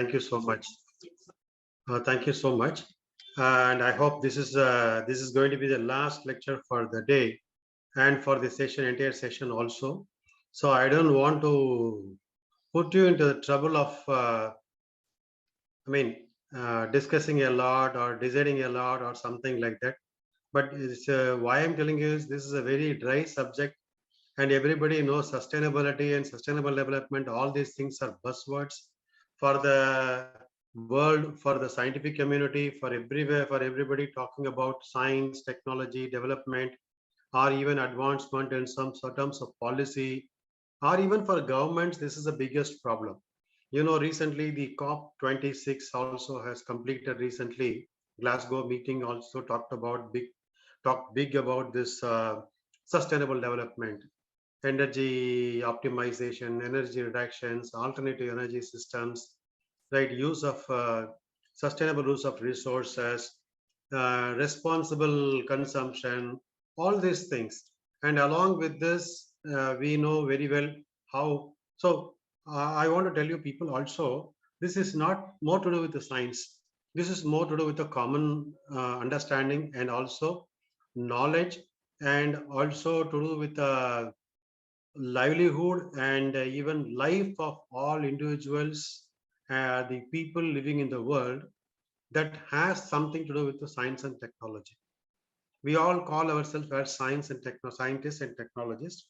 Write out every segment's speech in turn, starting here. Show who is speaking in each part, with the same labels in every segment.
Speaker 1: Thank you so much. Thank you so much. And I hope this is going to be the last lecture for the day and for the session, entire session also. So I don't want to put you into the trouble of, discussing a lot or deciding a lot or something like that. But it's, why I'm telling you is this is a very dry subject, and everybody knows sustainability and sustainable development. All these things are buzzwords for the world, for the scientific community, for everywhere, for everybody talking about science, technology, development, or even advancement in some terms of policy, or even for governments. This is the biggest problem. Recently the COP26 also has completed recently. Glasgow meeting also talked big about this sustainable development, energy optimization, energy reductions, alternative energy systems, right? Use of sustainable use of resources, responsible consumption, all these things. And along with this, we know very well how. So I want to tell you people also, this is not more to do with the science. This is more to do with the common understanding and also knowledge, and also to do with livelihood and even life of all individuals, the people living in the world, that has something to do with the science and technology. We all call ourselves as science and scientists and technologists.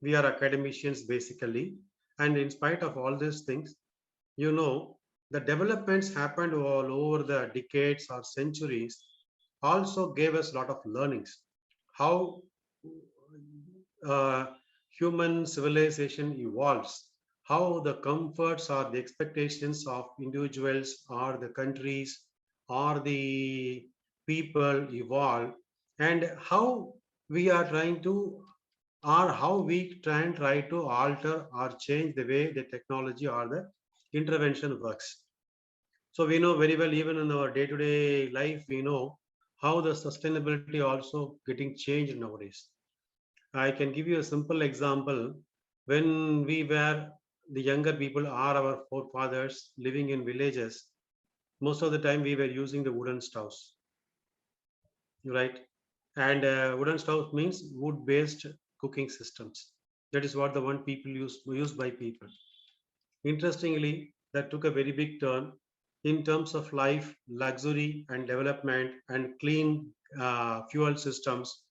Speaker 1: We are academicians basically, and in spite of all these things, the developments happened all over the decades or centuries also gave us a lot of learnings. How uh, human civilization evolves, how the comforts or the expectations of individuals or the countries or the people evolve, and how we are trying to, or how we try to alter or change the way the technology or the intervention works. So we know very well, even in our day-to-day life, we know how the sustainability also getting changed nowadays. I can give you a simple example. When we were the younger people, are our forefathers living in villages, most of the time we were using the wooden stoves, right? And wooden stoves means wood-based cooking systems. That is what the one people used by people. Interestingly, that took a very big turn in terms of life, luxury, and development, and clean fuel systems.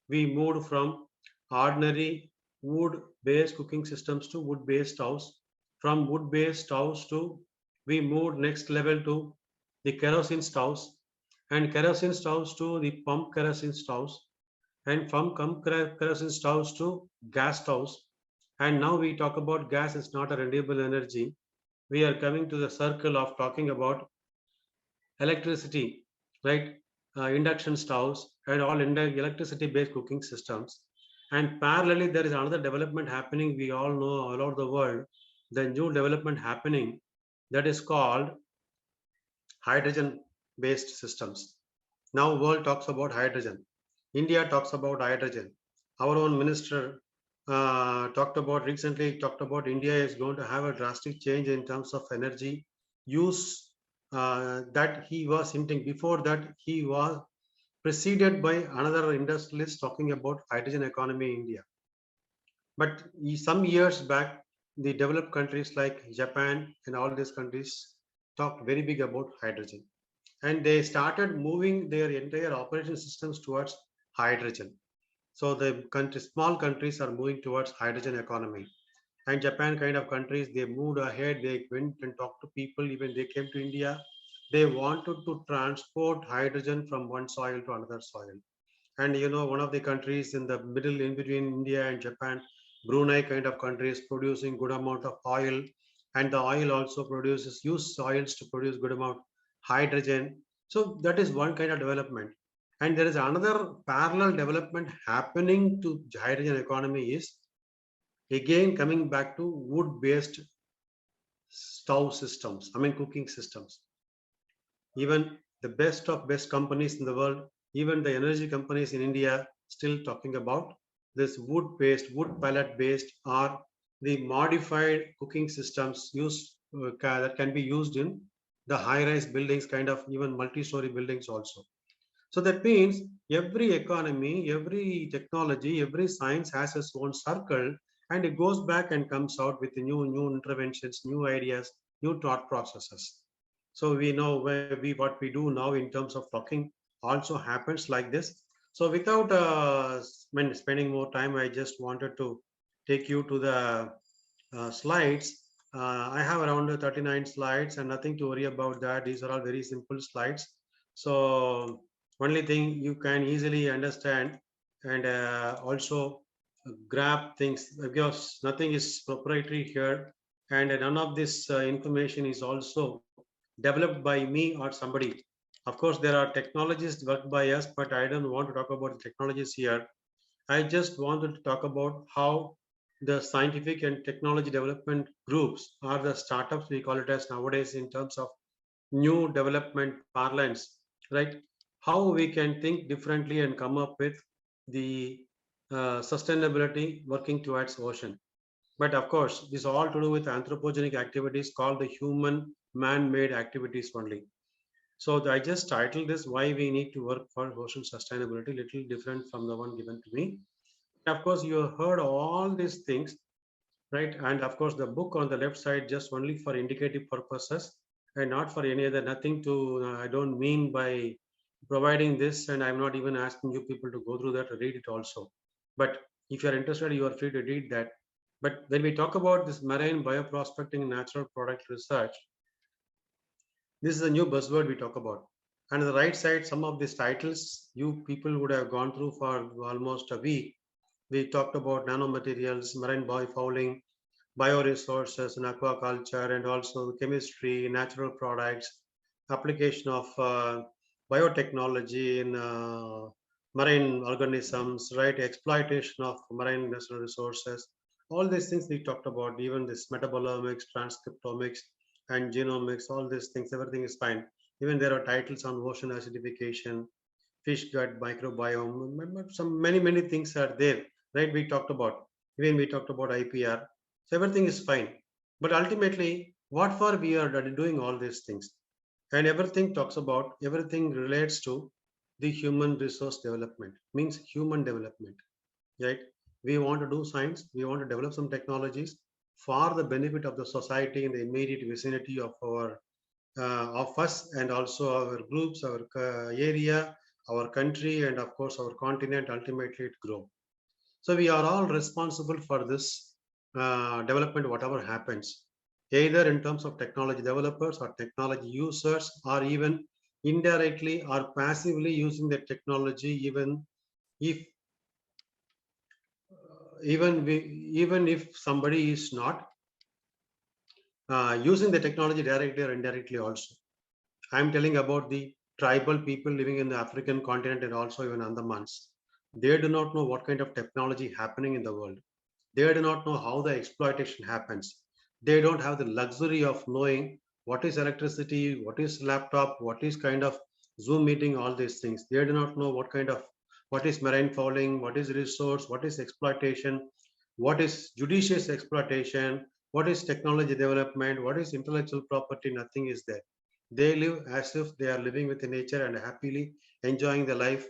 Speaker 1: We moved from ordinary wood-based cooking systems to wood-based stoves. From wood-based stoves to, we moved next level to the kerosene stoves, and kerosene stoves to the pump kerosene stoves, and from kerosene stoves to gas stoves. And now we talk about gas is not a renewable energy. We are coming to the circle of talking about electricity, right? Induction stoves and all electricity-based cooking systems. And parallelly, there is another development happening. We all know all over the world, the new development happening, that is called hydrogen-based systems. Now, world talks about hydrogen. India talks about hydrogen. Our own minister talked about India is going to have a drastic change in terms of energy use, that he was hinting. Before that, he was preceded by another industrialist talking about hydrogen economy in India. But some years back, the developed countries like Japan and all these countries talked very big about hydrogen, and they started moving their entire operation systems towards hydrogen. So the small countries are moving towards hydrogen economy, and Japan kind of countries, they moved ahead. They went and talked to people. Even they came to India. They wanted to transport hydrogen from one soil to another soil. And one of the countries in the middle, in between India and Japan, Brunei kind of countries, producing good amount of oil, and the oil also produces, use soils to produce good amount hydrogen. So that is one kind of development. And there is another parallel development happening to hydrogen economy, is again coming back to wood-based stove systems, cooking systems. Even the best of best companies in the world, even the energy companies in India, still talking about this wood-based, wood pellet-based, or the modified cooking systems, use that can be used in the high-rise buildings, kind of even multi-story buildings also. So that means every economy, every technology, every science has its own circle, and it goes back and comes out with new interventions, new ideas, new thought processes. So we know where what we do now in terms of talking also happens like this. So without spending more time, I just wanted to take you to the slides. I have around 39 slides and nothing to worry about that. These are all very simple slides. So only thing you can easily understand and also grab things, because nothing is proprietary here, and none of this information is also developed by me or somebody. Of course, there are technologies worked by us, but I don't want to talk about the technologies here. I just wanted to talk about how the scientific and technology development groups, or the startups we call it as nowadays in terms of new development parlance, right? How we can think differently and come up with the sustainability working towards ocean. But of course, this all to do with anthropogenic activities called the human man-made activities only. So I just titled this "Why We Need to Work for Ocean Sustainability," little different from the one given to me. Of course, you have heard all these things, right? And of course, the book on the left side just only for indicative purposes and not for any other. Nothing to I don't mean by providing this, and I'm not even asking you people to go through that or read it also. But if you're interested, you are free to read that. But when we talk about this marine bioprospecting and natural product research, this is a new buzzword we talk about. And on the right side, some of these titles you people would have gone through for almost a week. We talked about nanomaterials, marine biofouling, bioresources and aquaculture, and also chemistry, natural products, application of biotechnology in marine organisms, right? Exploitation of marine natural resources. All these things we talked about, even this metabolomics, transcriptomics, and genomics, all these things, everything is fine. Even there are titles on ocean acidification, fish gut microbiome, some many things are there, right? We talked about, even we talked about IPR. So everything is fine, but ultimately what for we are doing all these things, and everything talks about, everything relates to the human resource development, means human development, right? We want to do science, we want to develop some technologies for the benefit of the society in the immediate vicinity of us, and also our groups, our area, our country, and of course our continent. Ultimately, it grow. So we are all responsible for this development, whatever happens, either in terms of technology developers or technology users, or even indirectly or passively using the technology, if even if somebody is not using the technology directly or indirectly also. I'm telling about the tribal people living in the African continent and also even Andamans. They do not know what kind of technology happening in the world. They do not know how the exploitation happens. They don't have the luxury of knowing what is electricity, what is laptop, what is kind of Zoom meeting, all these things. They do not know what is marine fouling, what is resource, what is exploitation, what is judicious exploitation, what is technology development, what is intellectual property. Nothing is there. They live as if they are living with nature and happily enjoying the life,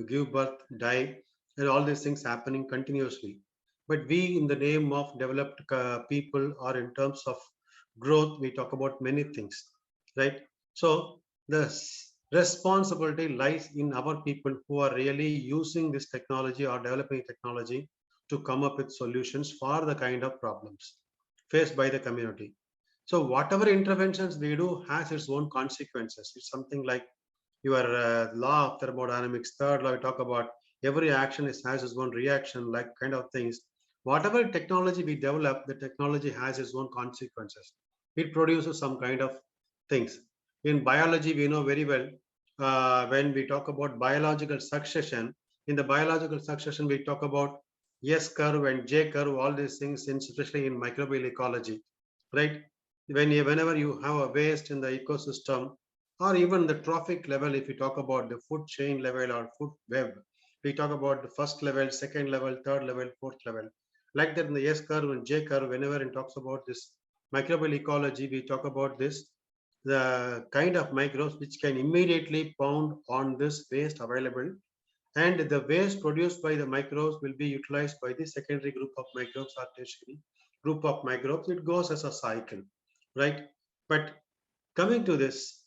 Speaker 1: give birth, die, and all these things happening continuously. But we, in the name of developed people, or in terms of growth, we talk about many things, right? So the responsibility lies in our people who are really using this technology or developing technology to come up with solutions for the kind of problems faced by the community. So whatever interventions we do has its own consequences. It's something like your law of thermodynamics, third law, we talk about every action has its own reaction, like kind of things. Whatever technology we develop, the technology has its own consequences. It produces some kind of things. In biology, we know very well, when we talk about biological succession, in the biological succession, we talk about S curve and J curve, all these things, especially in microbial ecology, right? Whenever you have a waste in the ecosystem, or even the trophic level, if we talk about the food chain level or food web, we talk about the first level, second level, third level, fourth level, like that in the S curve and J curve. Whenever it talks about this microbial ecology, we talk about this, the kind of microbes which can immediately pound on this waste available, and the waste produced by the microbes will be utilized by the secondary group of microbes or tertiary group of microbes. It goes as a cycle, right? But coming to this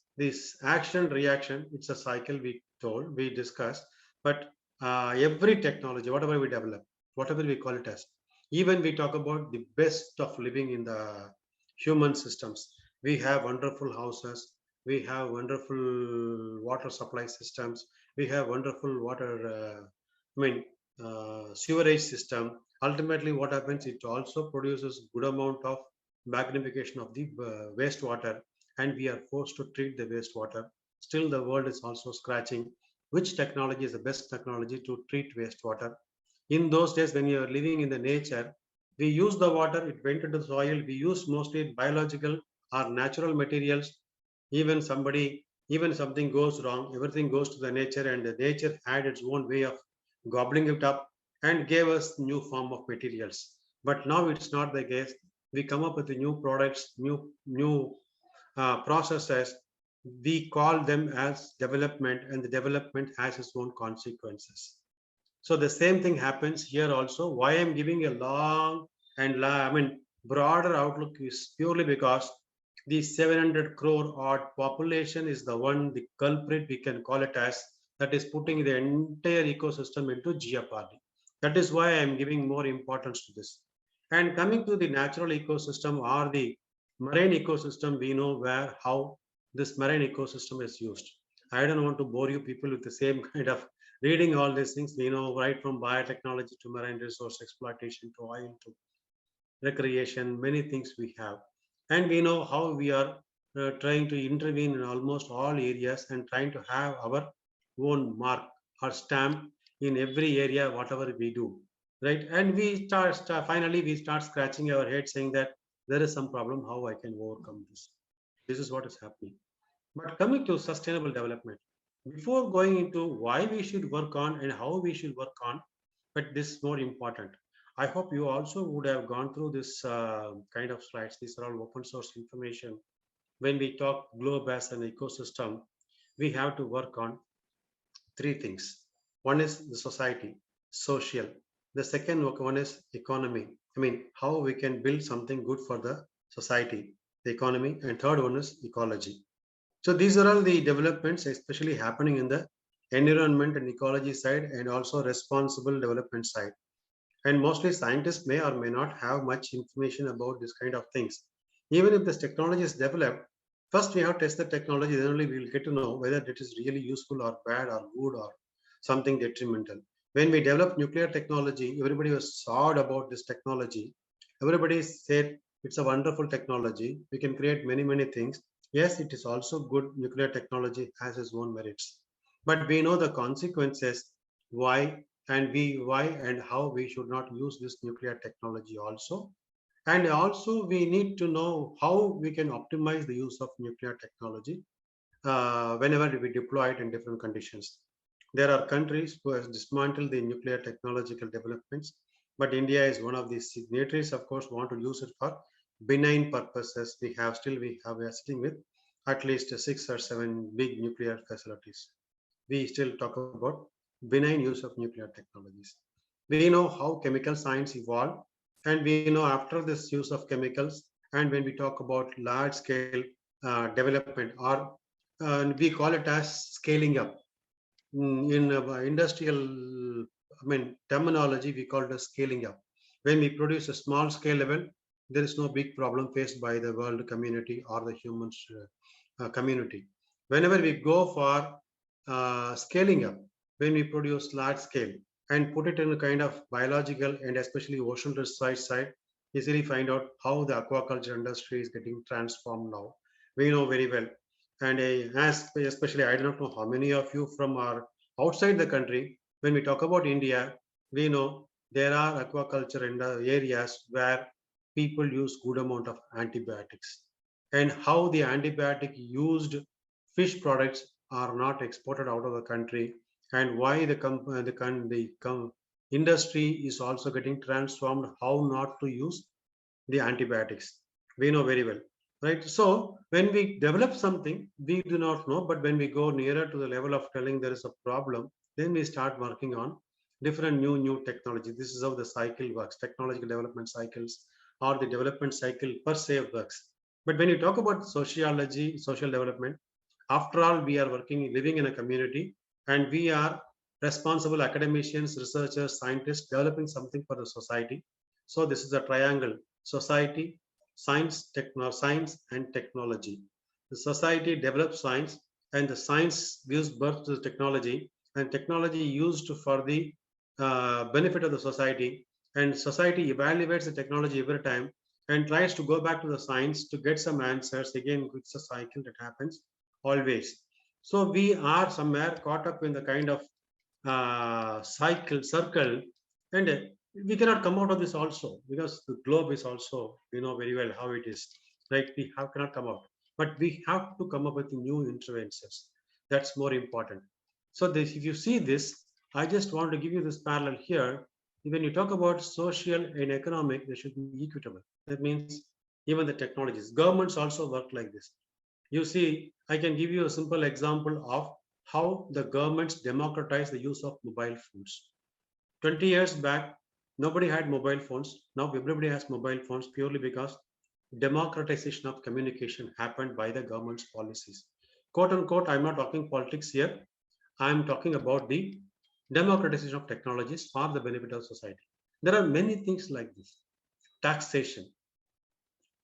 Speaker 1: action reaction, it's a cycle we discussed. But every technology, whatever we develop, whatever we call it as, even we talk about the best of living in the human systems. We have wonderful houses, we have wonderful water supply systems, we have wonderful water I mean sewerage system. Ultimately what happens, it also produces good amount of magnification of the wastewater, and we are forced to treat the wastewater. Still, the world is also scratching which technology is the best technology to treat wastewater. In those days, when you are living in the nature, we use the water, it went into the soil. We use mostly biological or natural materials. Even something goes wrong, everything goes to the nature, and the nature had its own way of gobbling it up and gave us new form of materials. But now it's not the case. We come up with the new products, new processes. We call them as development, and the development has its own consequences. So the same thing happens here also. Why I'm giving a long and broader outlook is purely because the 700 crore odd population is the one, the culprit we can call it as, that is putting the entire ecosystem into jeopardy. That is why I'm giving more importance to this. And coming to the natural ecosystem or the marine ecosystem, we know where how this marine ecosystem is used. I don't want to bore you people with the same kind of reading all these things. We know right from biotechnology to marine resource exploitation to oil to recreation, many things we have. And we know how we are trying to intervene in almost all areas and trying to have our own mark or stamp in every area, whatever we do. Right. And finally, we start scratching our head saying that there is some problem, how I can overcome this. This is what is happening. But coming to sustainable development, before going into why we should work on and how we should work on, but this is more important. I hope you also would have gone through this kind of slides. These are all open source information. When we talk globe as an ecosystem, we have to work on three things. One is the society, social. The second one is economy. I mean, how we can build something good for the society, the economy, and third one is ecology. So these are all the developments, especially happening in the environment and ecology side, and also responsible development side. And mostly scientists may or may not have much information about this kind of things. Even if this technology is developed, first we have to test the technology, then only we will get to know whether it is really useful or bad or good or something detrimental. When we developed nuclear technology, everybody was sad about this technology. Everybody said it's a wonderful technology. We can create many things. Yes, it is also good. Nuclear technology has its own merits. But we know the consequences, why why and how we should not use this nuclear technology also. And also we need to know how we can optimize the use of nuclear technology whenever we deploy it in different conditions. There are countries who have dismantled the nuclear technological developments, but India is one of the signatories, of course, want to use it for benign purposes. We are sitting with at least 6 or 7 big nuclear facilities. We still talk about benign use of nuclear technologies. We know how chemical science evolved, and we know after this use of chemicals, and when we talk about large scale development, or we call it as scaling up. In industrial, terminology, we call it as scaling up. When we produce a small scale level, there is no big problem faced by the world community or the human community. Whenever we go for scaling up, when we produce large scale and put it in a kind of biological and especially ocean research side, easily find out how the aquaculture industry is getting transformed now. We know very well. And as especially, I don't know how many of you from are outside the country. When we talk about India, we know there are aquaculture in the areas where people use good amount of antibiotics, and how the antibiotic used fish products are not exported out of the country, and why industry is also getting transformed how not to use the antibiotics. We know very well, right? So when we develop something, we do not know, but when we go nearer to the level of telling there is a problem, then we start working on different new technology. This is how the cycle works, technological development cycles, or the development cycle per se works. But when you talk about sociology, social development, after all, we are working, living in a community, and we are responsible academicians, researchers, scientists developing something for the society. So this is a triangle: society, science and technology. The society develops science, and the science gives birth to the technology, and technology used for the benefit of the society. And society evaluates the technology every time and tries to go back to the science to get some answers. Again, it's a cycle that happens always. So we are somewhere caught up in the kind of circle, and we cannot come out of this also, because the globe is also, we know very well how it is, right? We have cannot come out, but we have to come up with new interventions. That's more important. So this, if you see this, I just want to give you this parallel here. When you talk about social and economic, they should be equitable. That means even the technologies, governments also work like this. You see, I can give you a simple example of how the governments democratize the use of mobile phones. 20 years back, nobody had mobile phones. Now everybody has mobile phones purely because democratization of communication happened by the government's policies. Quote unquote, I'm not talking politics here. I'm talking about the democratization of technologies for the benefit of society. There are many things like this. Taxation,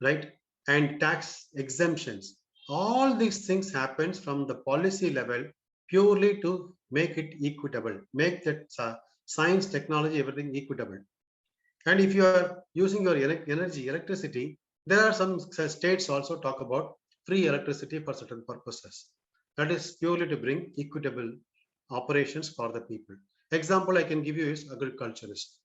Speaker 1: right? And tax exemptions. All these things happens from the policy level purely to make it equitable, make that science, technology, everything equitable. And if you are using your energy, electricity, there are some states also talk about free electricity for certain purposes. That is purely to bring equitable operations for the people. Example I can give you is agriculturist.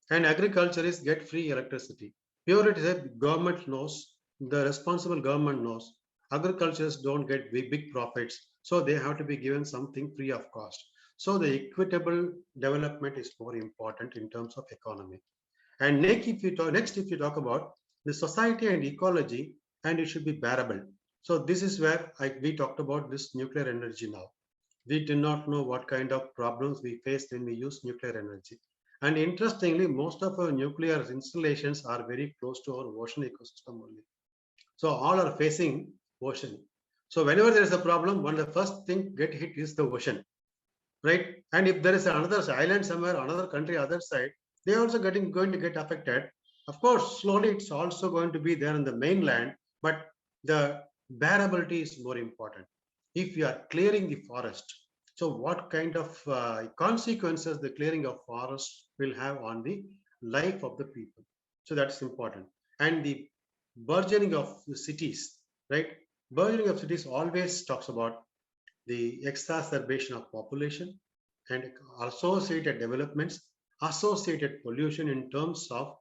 Speaker 1: And agriculturists get free electricity. Purely to say, government knows, the responsible government knows, agriculturists don't get big profits, so they have to be given something free of cost. So the equitable development is more important in terms of economy. And next, if you talk about the society and ecology, and it should be bearable. So this is where we talked about this nuclear energy now. We do not know what kind of problems we face when we use nuclear energy. And interestingly, most of our nuclear installations are very close to our ocean ecosystem only. So all are facing ocean. So whenever there is a problem, one of the first thing get hit is the ocean, right? And if there is another island somewhere, another country, other side, they are also going to get affected. Of course, slowly it's also going to be there in the mainland, but the bearability is more important. If you are clearing the forest, so what kind of consequences the clearing of forest will have on the life of the people? So that's important. And the burgeoning of the cities, right? Burgeoning of cities always talks about the exacerbation of population and associated developments, associated pollution in terms of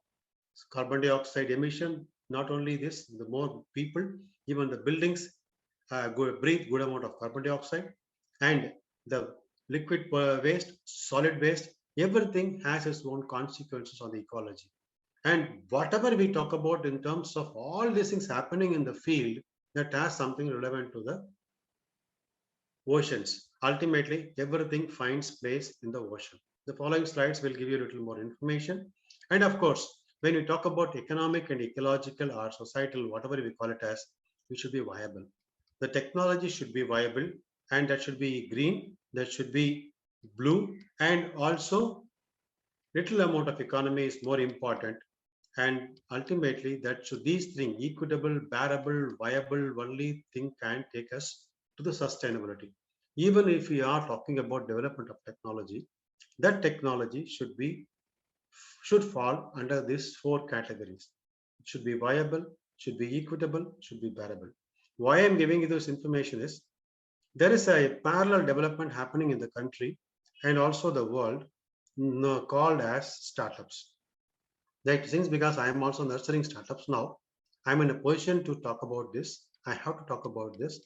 Speaker 1: carbon dioxide emission. Not only this, the more people, even the buildings breathe good amount of carbon dioxide, and the liquid waste, solid waste, everything has its own consequences on the ecology. And whatever we talk about in terms of all these things happening in the field, that has something relevant to the oceans. Ultimately, everything finds place in the ocean. The following slides will give you a little more information. And of course, when we talk about economic and ecological or societal, whatever we call it as, it should be viable. The technology should be viable, and that should be green, that should be blue, and also little amount of economy is more important. And ultimately, that should, these things, equitable, bearable, viable, only thing can take us to the sustainability. Even if we are talking about development of technology, that technology should fall under these four categories. It should be viable, should be equitable, should be bearable. Why I'm giving you this information is there is a parallel development happening in the country and also the world, called as startups. That since because I am also nurturing startups now, I'm in a position to talk about this. I have to talk about this.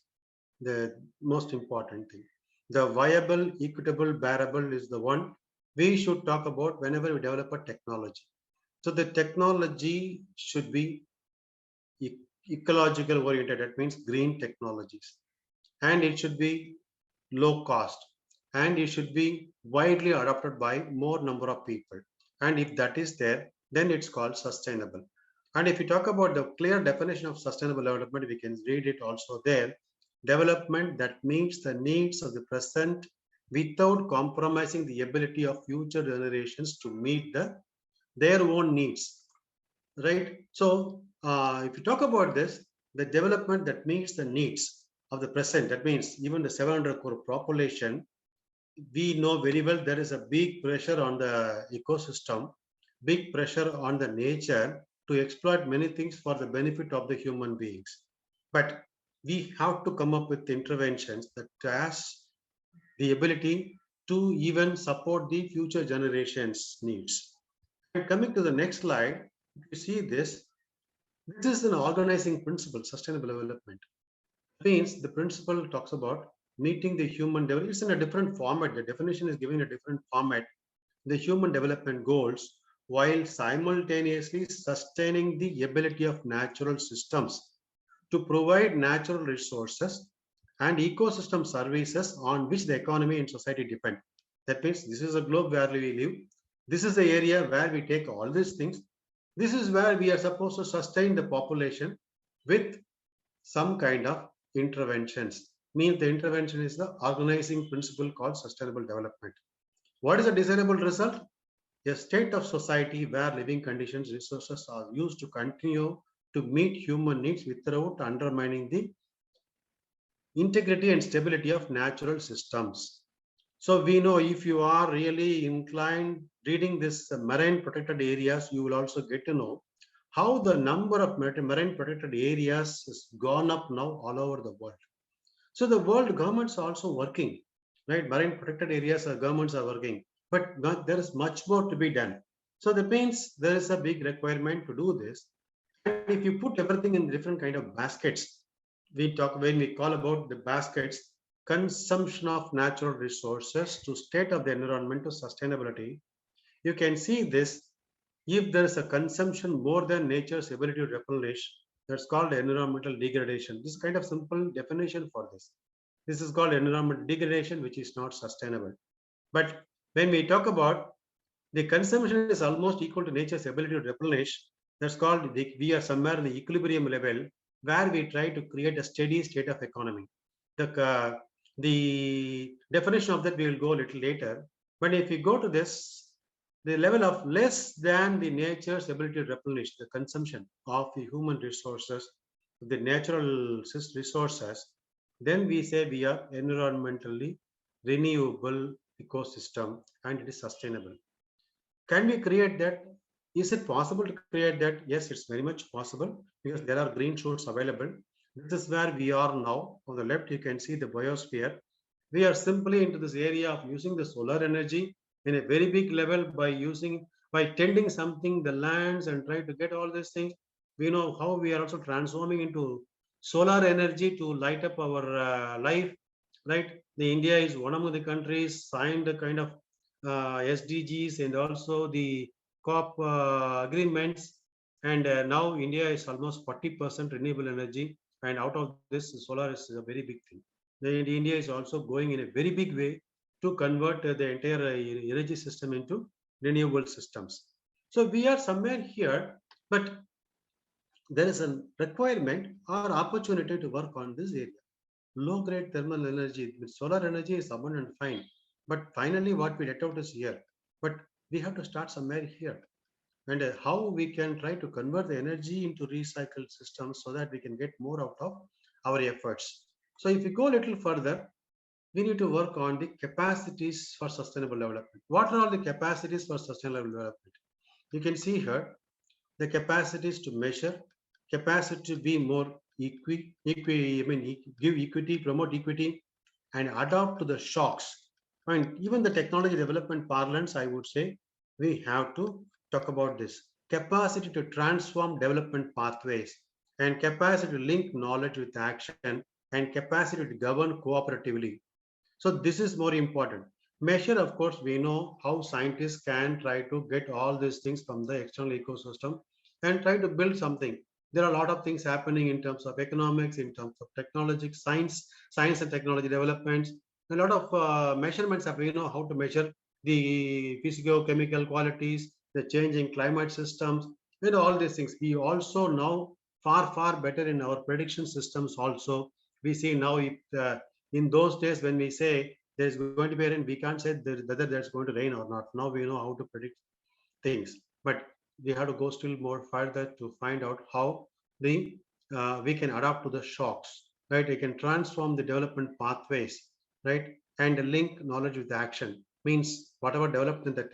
Speaker 1: The most important thing. The viable, equitable, bearable is the one we should talk about whenever we develop a technology. So the technology should be ecological oriented, that means green technologies. And it should be low cost, and it should be widely adopted by more number of people. And if that is there, then it's called sustainable. And if you talk about the clear definition of sustainable development, we can read it also there. Development that meets the needs of the present without compromising the ability of future generations to meet their own needs, right? So if you talk about this, the development that meets the needs of the present, that means even the 700 crore population, we know very well there is a big pressure on the ecosystem, big pressure on the nature to exploit many things for the benefit of the human beings. But we have to come up with interventions that has the ability to even support the future generations' needs. And coming to the next slide, if you see this, this is an organizing principle, sustainable development. Means the principle talks about meeting the human development. It's in a different format. The definition is given in a different format. The human development goals while simultaneously sustaining the ability of natural systems to provide natural resources and ecosystem services on which the economy and society depend. That means this is a globe where we live. This is the area where we take all these things. This is where we are supposed to sustain the population with some kind of interventions. Means the intervention is the organizing principle called sustainable development. What is the desirable result? A state of society where living conditions, resources are used to continue to meet human needs without undermining the integrity and stability of natural systems. So we know if you are really inclined reading this marine protected areas, you will also get to know how the number of marine protected areas has gone up now all over the world. So the world governments are also working, right? Marine protected areas, governments are working, but there is much more to be done. So that means there is a big requirement to do this. And if you put everything in different kind of baskets, we talk when we call about the baskets, consumption of natural resources to state of the environment to sustainability, you can see this. If there is a consumption more than nature's ability to replenish, that's called environmental degradation. This is kind of simple definition for this. This is called environmental degradation, which is not sustainable. But when we talk about the consumption is almost equal to nature's ability to replenish, that's called we are somewhere in the equilibrium level where we try to create a steady state of economy. The definition of that we will go a little later. But if we go to this, the level of less than the nature's ability to replenish the consumption of the human resources, the natural resources, then we say we are environmentally renewable ecosystem and it is sustainable. Can we create that? Is it possible to create that? Yes, it's very much possible because there are green shoots available. This is where we are now. On the left, you can see the biosphere. We are simply into this area of using the solar energy in a very big level by tending something, the lands and try to get all these things. We know how we are also transforming into solar energy to light up our life, right? The India is one of the countries signed a kind of SDGs and also the COP agreements. And now India is almost 40% renewable energy. And out of this, solar is a very big thing. India is also going in a very big way to convert the entire energy system into renewable systems. So we are somewhere here, but there is a requirement or opportunity to work on this area. Low grade thermal energy with solar energy is abundant, fine. But finally, what we let out is here. But we have to start somewhere here. And how we can try to convert the energy into recycled systems so that we can get more out of our efforts. So if we go a little further, we need to work on the capacities for sustainable development. What are all the capacities for sustainable development? You can see here the capacities to measure, capacity to be more give equity, promote equity, and adapt to the shocks. And even the technology development parlance, I would say, we have to talk about this. Capacity to transform development pathways and capacity to link knowledge with action and capacity to govern cooperatively. So this is more important. Measure, of course, we know how scientists can try to get all these things from the external ecosystem and try to build something. There are a lot of things happening in terms of economics, in terms of technology, science and technology developments. A lot of measurements have, how to measure the physico-chemical qualities, the changing climate systems, all these things. We also now far better in our prediction systems also. We see now if in those days when we say there's going to be rain, we can't say whether there's going to rain or not. Now we know how to predict things, but we have to go still more further to find out how the we can adapt to the shocks, right? We can transform the development pathways, right? And link knowledge with action. Means whatever development that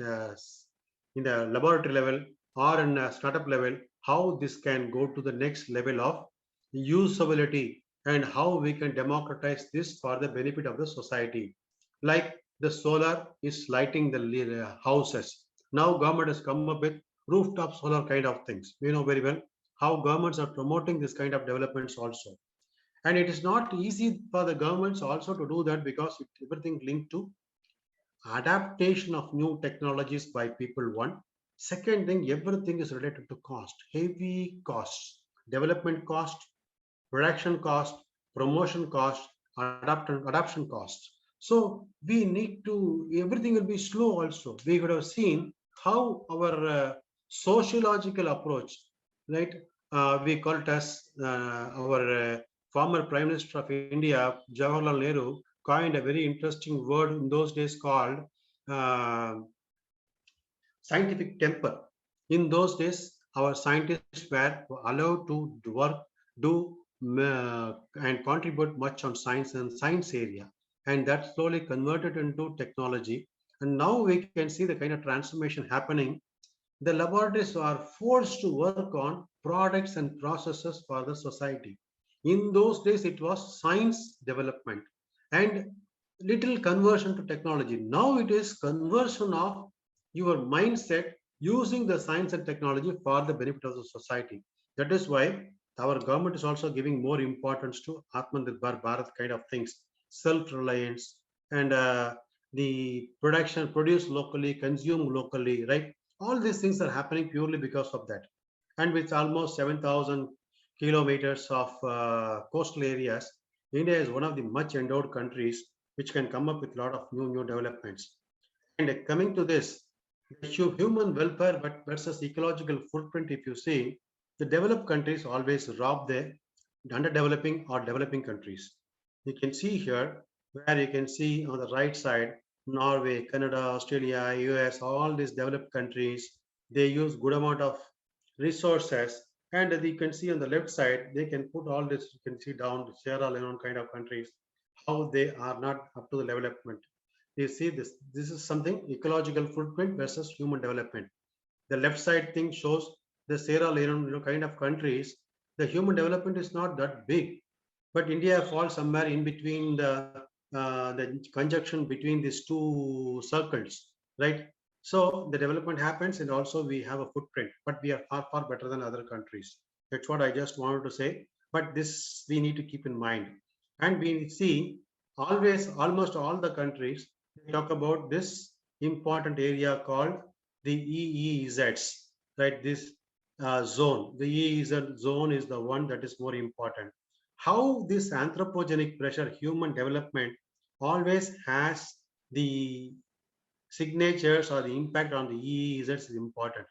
Speaker 1: in the laboratory level or in a startup level, how this can go to the next level of usability and how we can democratize this for the benefit of the society. Like the solar is lighting the houses. Now government has come up with rooftop solar kind of things. We know very well how governments are promoting this kind of developments also. And it is not easy for the governments also to do that because everything linked to adaptation of new technologies by people. One second thing, everything is related to cost, heavy costs, development cost, production cost, promotion cost, adoption costs. So we need to, everything will be slow also. We would have seen how our sociological approach, right? We call it as our former Prime Minister of India, Jawaharlal Nehru, coined a very interesting word in those days called uh, scientific temper. In those days, our scientists were allowed to work, do and contribute much on science and science area, and that slowly converted into technology. And now we can see the kind of transformation happening. The laboratories are forced to work on products and processes for the society. In those days, it was science development and little conversion to technology. Now it is conversion of your mindset using the science and technology for the benefit of the society. That is why our government is also giving more importance to Atmanirbhar Bharat kind of things, self-reliance, and the produce locally, consume locally, right? All these things are happening purely because of that. And with almost 7,000 kilometers of coastal areas, India is one of the much endowed countries which can come up with a lot of new developments. And coming to this, the human welfare versus ecological footprint, if you see, the developed countries always rob the underdeveloping or developing countries. You can see here, where you can see on the right side, Norway, Canada, Australia, US, all these developed countries, they use good amount of resources. And you can see on the left side, they can put all this, you can see down the Sierra Leone kind of countries, how they are not up to the development. You see this. This is something ecological footprint versus human development. The left side thing shows the Sierra Leone kind of countries. The human development is not that big, but India falls somewhere in between the conjunction between these two circles, right? So the development happens, and also we have a footprint, but we are far better than other countries. That's what I just wanted to say. But this we need to keep in mind, and we see always almost all the countries they talk about this important area called the EEZs, right? This zone, the EEZ zone is the one that is more important. How this anthropogenic pressure, human development, always has the signatures or the impact on the EEZs is important.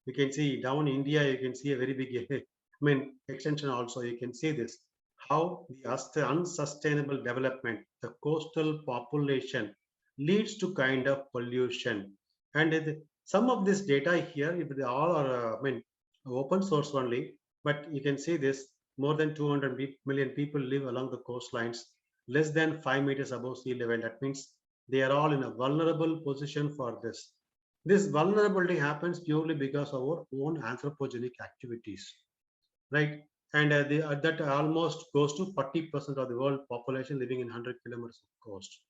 Speaker 1: You can see down India, you can see a very big, I mean, extension also. You can see this, how the unsustainable development, the coastal population leads to kind of pollution. And some of this data here, if they all are, I mean, open source only, but you can see this, more than 200 million people live along the coastlines, less than 5 meters above sea level. That means they are all in a vulnerable position for this. This vulnerability happens purely because of our own anthropogenic activities, right? And that almost goes to 40% of the world population living in 100 kilometers of coast.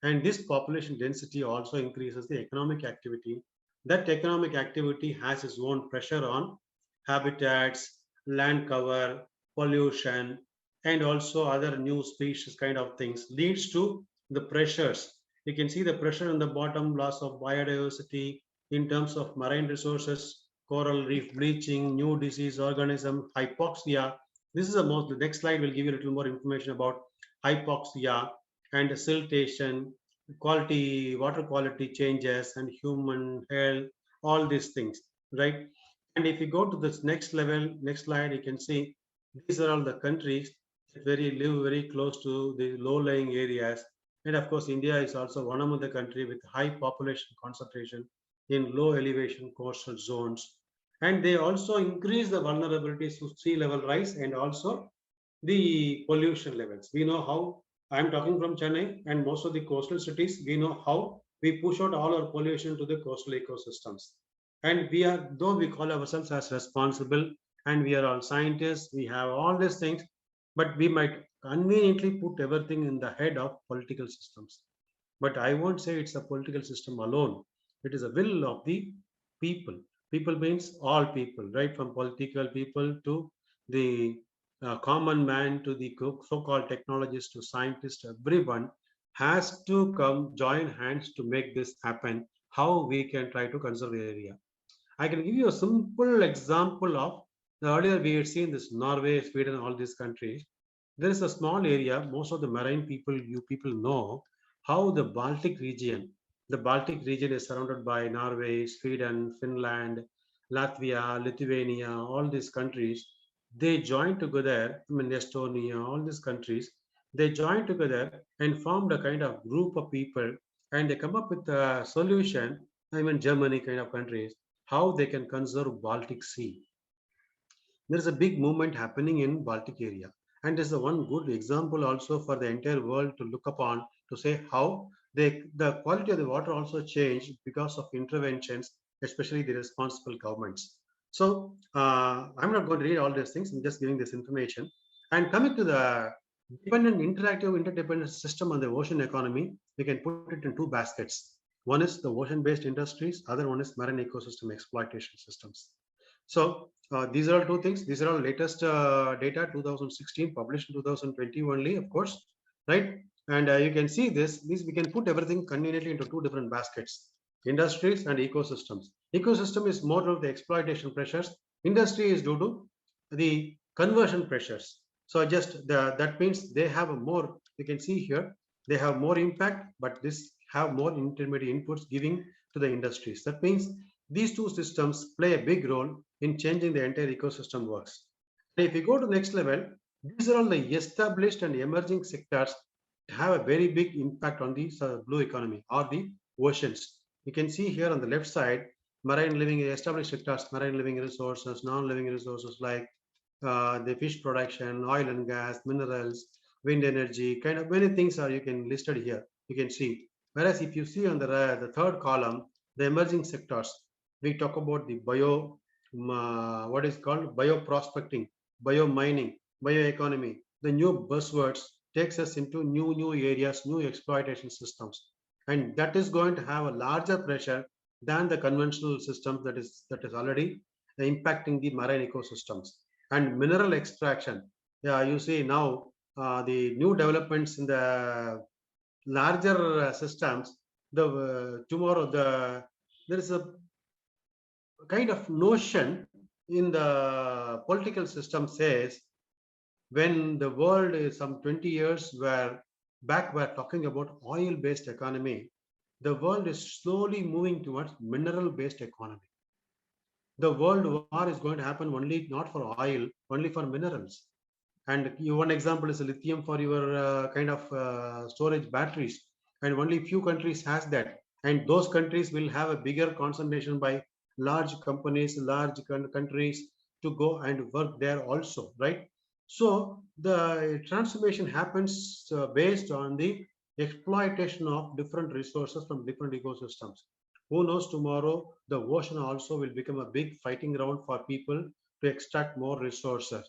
Speaker 1: And this population density also increases the economic activity. That economic activity has its own pressure on habitats, land cover, pollution, and also other new species kind of things leads to the pressures. You can see the pressure on the bottom, loss of biodiversity in terms of marine resources, coral reef bleaching, new disease organism, hypoxia. This is the next slide will give you a little more information about hypoxia and siltation, water quality changes, and human health, all these things, right? And if you go to this next level, next slide, you can see these are all the countries that live very close to the low-lying areas. And of course, India is also one among the country with high population concentration in low elevation coastal zones. And they also increase the vulnerabilities to sea level rise and also the pollution levels. We know how, I'm talking from Chennai and most of the coastal cities, we know how we push out all our pollution to the coastal ecosystems. And we are, though we call ourselves as responsible and we are all scientists, we have all these things, but we might conveniently put everything in the head of political systems. But I won't say it's a political system alone. It is a will of the people. People means all people, right? From political people to the common man to the so-called technologists to scientists, everyone has to come join hands to make this happen. How we can try to conserve the area. I can give you a simple example of the earlier we had seen this Norway, Sweden, all these countries. There is a small area, most of the marine people, you people know how the Baltic region is surrounded by Norway, Sweden, Finland, Latvia, Lithuania, all these countries. They joined together, I mean, Estonia, all these countries, they joined together and formed a kind of group of people and they come up with a solution. I mean, Germany kind of countries, how they can conserve Baltic Sea. There is a big movement happening in Baltic area, and this is a one good example also for the entire world to look upon to say how the quality of the water also changed because of interventions, especially the responsible governments. So I'm not going to read all these things. I'm just giving this information. And coming to the dependent, interactive, interdependent system on the ocean economy, we can put it in two baskets. One is the ocean-based industries, other one is marine ecosystem exploitation systems. So these are all two things. These are all latest data, 2016, published in 2020 only, of course, right? And you can see this. We can put everything conveniently into two different baskets: industries and ecosystems. Ecosystem is more of the exploitation pressures. Industry is due to the conversion pressures. So that means they have a more. You can see here they have more impact, but this have more intermediate inputs giving to the industries. That means these two systems play a big role in changing the entire ecosystem works. And if you go to the next level, these are all the established and emerging sectors that have a very big impact on the blue economy or the oceans. You can see here on the left side, marine living established sectors, marine living resources, non-living resources like the fish production, oil and gas, minerals, wind energy, kind of many things are you can listed here. You can see. Whereas if you see on the third column, the emerging sectors, we talk about the what is called bio prospecting, bio mining, bioeconomy. The new buzzwords takes us into new areas, new exploitation systems, and that is going to have a larger pressure than the conventional systems that is already impacting the marine ecosystems. And mineral extraction. Yeah, you see now the new developments in the larger systems. Tomorrow there is a kind of notion in the political system says when the world is some 20 years where back we're talking about oil based economy, the world is slowly moving towards mineral based economy. The world war is going to happen only not for oil, only for minerals. And one example is lithium for your kind of storage batteries, and only few countries has that, and those countries will have a bigger concentration by large companies, large countries to go and work there also, right? So the transformation happens based on the exploitation of different resources from different ecosystems. Who knows, tomorrow the ocean also will become a big fighting ground for people to extract more resources.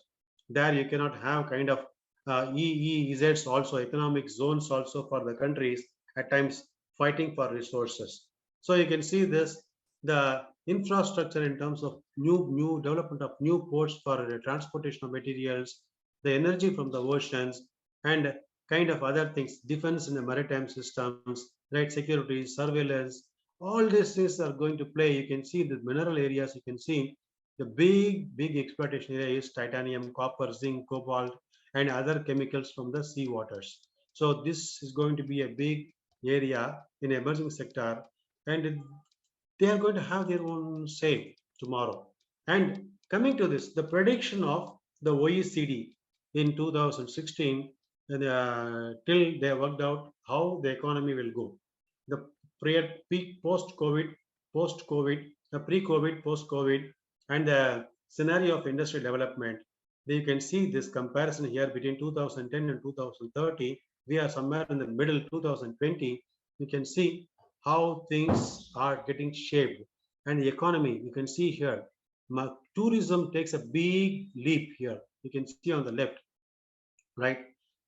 Speaker 1: There you cannot have kind of EEZs also, economic zones also for the countries at times fighting for resources. So you can see this, the infrastructure in terms of new development of new ports for the transportation of materials, the energy from the oceans, and kind of other things, defense in the maritime systems, right, security, surveillance, All these things are going to play. You can see the mineral areas. You can see the big exploitation area is titanium, copper, zinc, cobalt, and other chemicals from the sea waters. So this is going to be a big area in emerging sector, and they are going to have their own say tomorrow. And coming to this, the prediction of the OECD in 2016, till they worked out how the economy will go. The peak post-COVID, the pre-COVID, post-COVID, and the scenario of industry development. You can see this comparison here between 2010 and 2030. We are somewhere in the middle, 2020. You can see how things are getting shaped. And the economy, you can see here, tourism takes a big leap here. You can see on the left, right?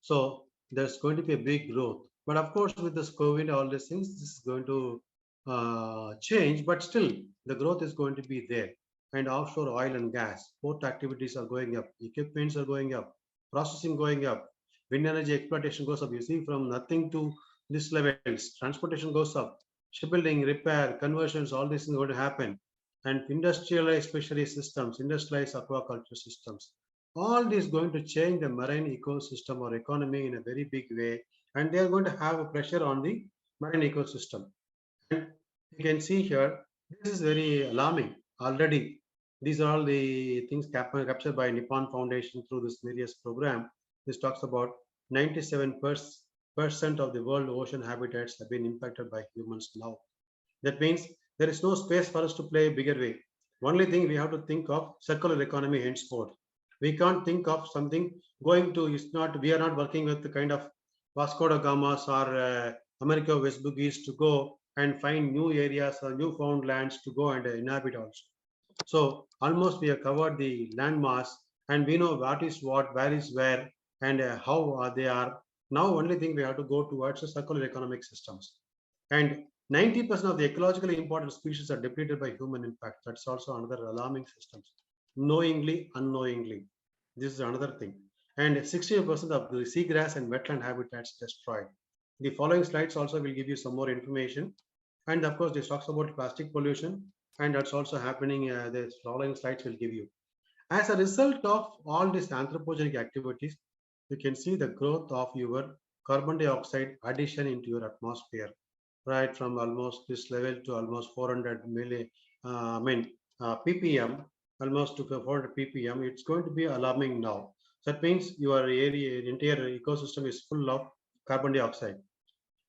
Speaker 1: So there's going to be a big growth. But of course, with this COVID, all these things, this is going to change, but still the growth is going to be there. And offshore oil and gas, port activities are going up, equipments are going up, processing going up, wind energy exploitation goes up. You see, from nothing to this levels, transportation goes up, shipbuilding, repair, conversions, all these things are going to happen. And industrialized fishery systems, industrialized aquaculture systems, all this going to change the marine ecosystem or economy in a very big way, and they are going to have a pressure on the marine ecosystem. And you can see here, this is very alarming already. These are all the things captured by Nippon Foundation through this various program. This talks about 97% of the world ocean habitats have been impacted by humans now. That means there is no space for us to play a bigger way. Only thing we have to think of circular economy henceforth. We can't think of something going to, it's not, we are not working with the kind of Vasco da Gamas or America Vespucci's to go and find new areas or new found lands to go and inhabit also. So almost we have covered the land mass, and we know what is what, where is where, and how they are. Now only thing we have to go towards the circular economic systems. And 90% of the ecologically important species are depleted by human impact. That's also another alarming systems. Knowingly, unknowingly. This is another thing. And 60% of the seagrass and wetland habitats destroyed. The following slides also will give you some more information. And of course, this talks about plastic pollution, and that's also happening. The following slides will give you. As a result of all these anthropogenic activities, you can see the growth of your carbon dioxide addition into your atmosphere, right from almost this level to almost 400 ppm, almost to 400 ppm. It's going to be alarming now. That means your area, entire ecosystem is full of carbon dioxide.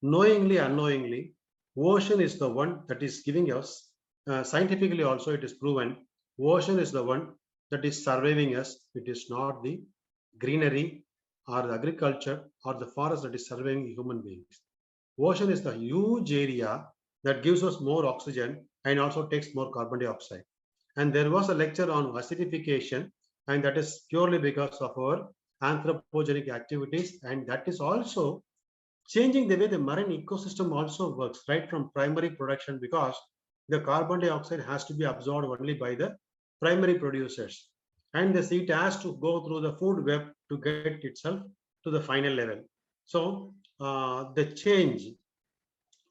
Speaker 1: Knowingly, unknowingly, ocean is the one that is giving us, scientifically also it is proven, ocean is the one that is surviving us. It is not the greenery or the agriculture or the forest that is surviving human beings. Ocean is the huge area that gives us more oxygen and also takes more carbon dioxide. And there was a lecture on acidification, and that is purely because of our anthropogenic activities, and that is also changing the way the marine ecosystem also works, right from primary production, because the carbon dioxide has to be absorbed only by the primary producers, and the seed has to go through the food web to get itself to the final level. So the change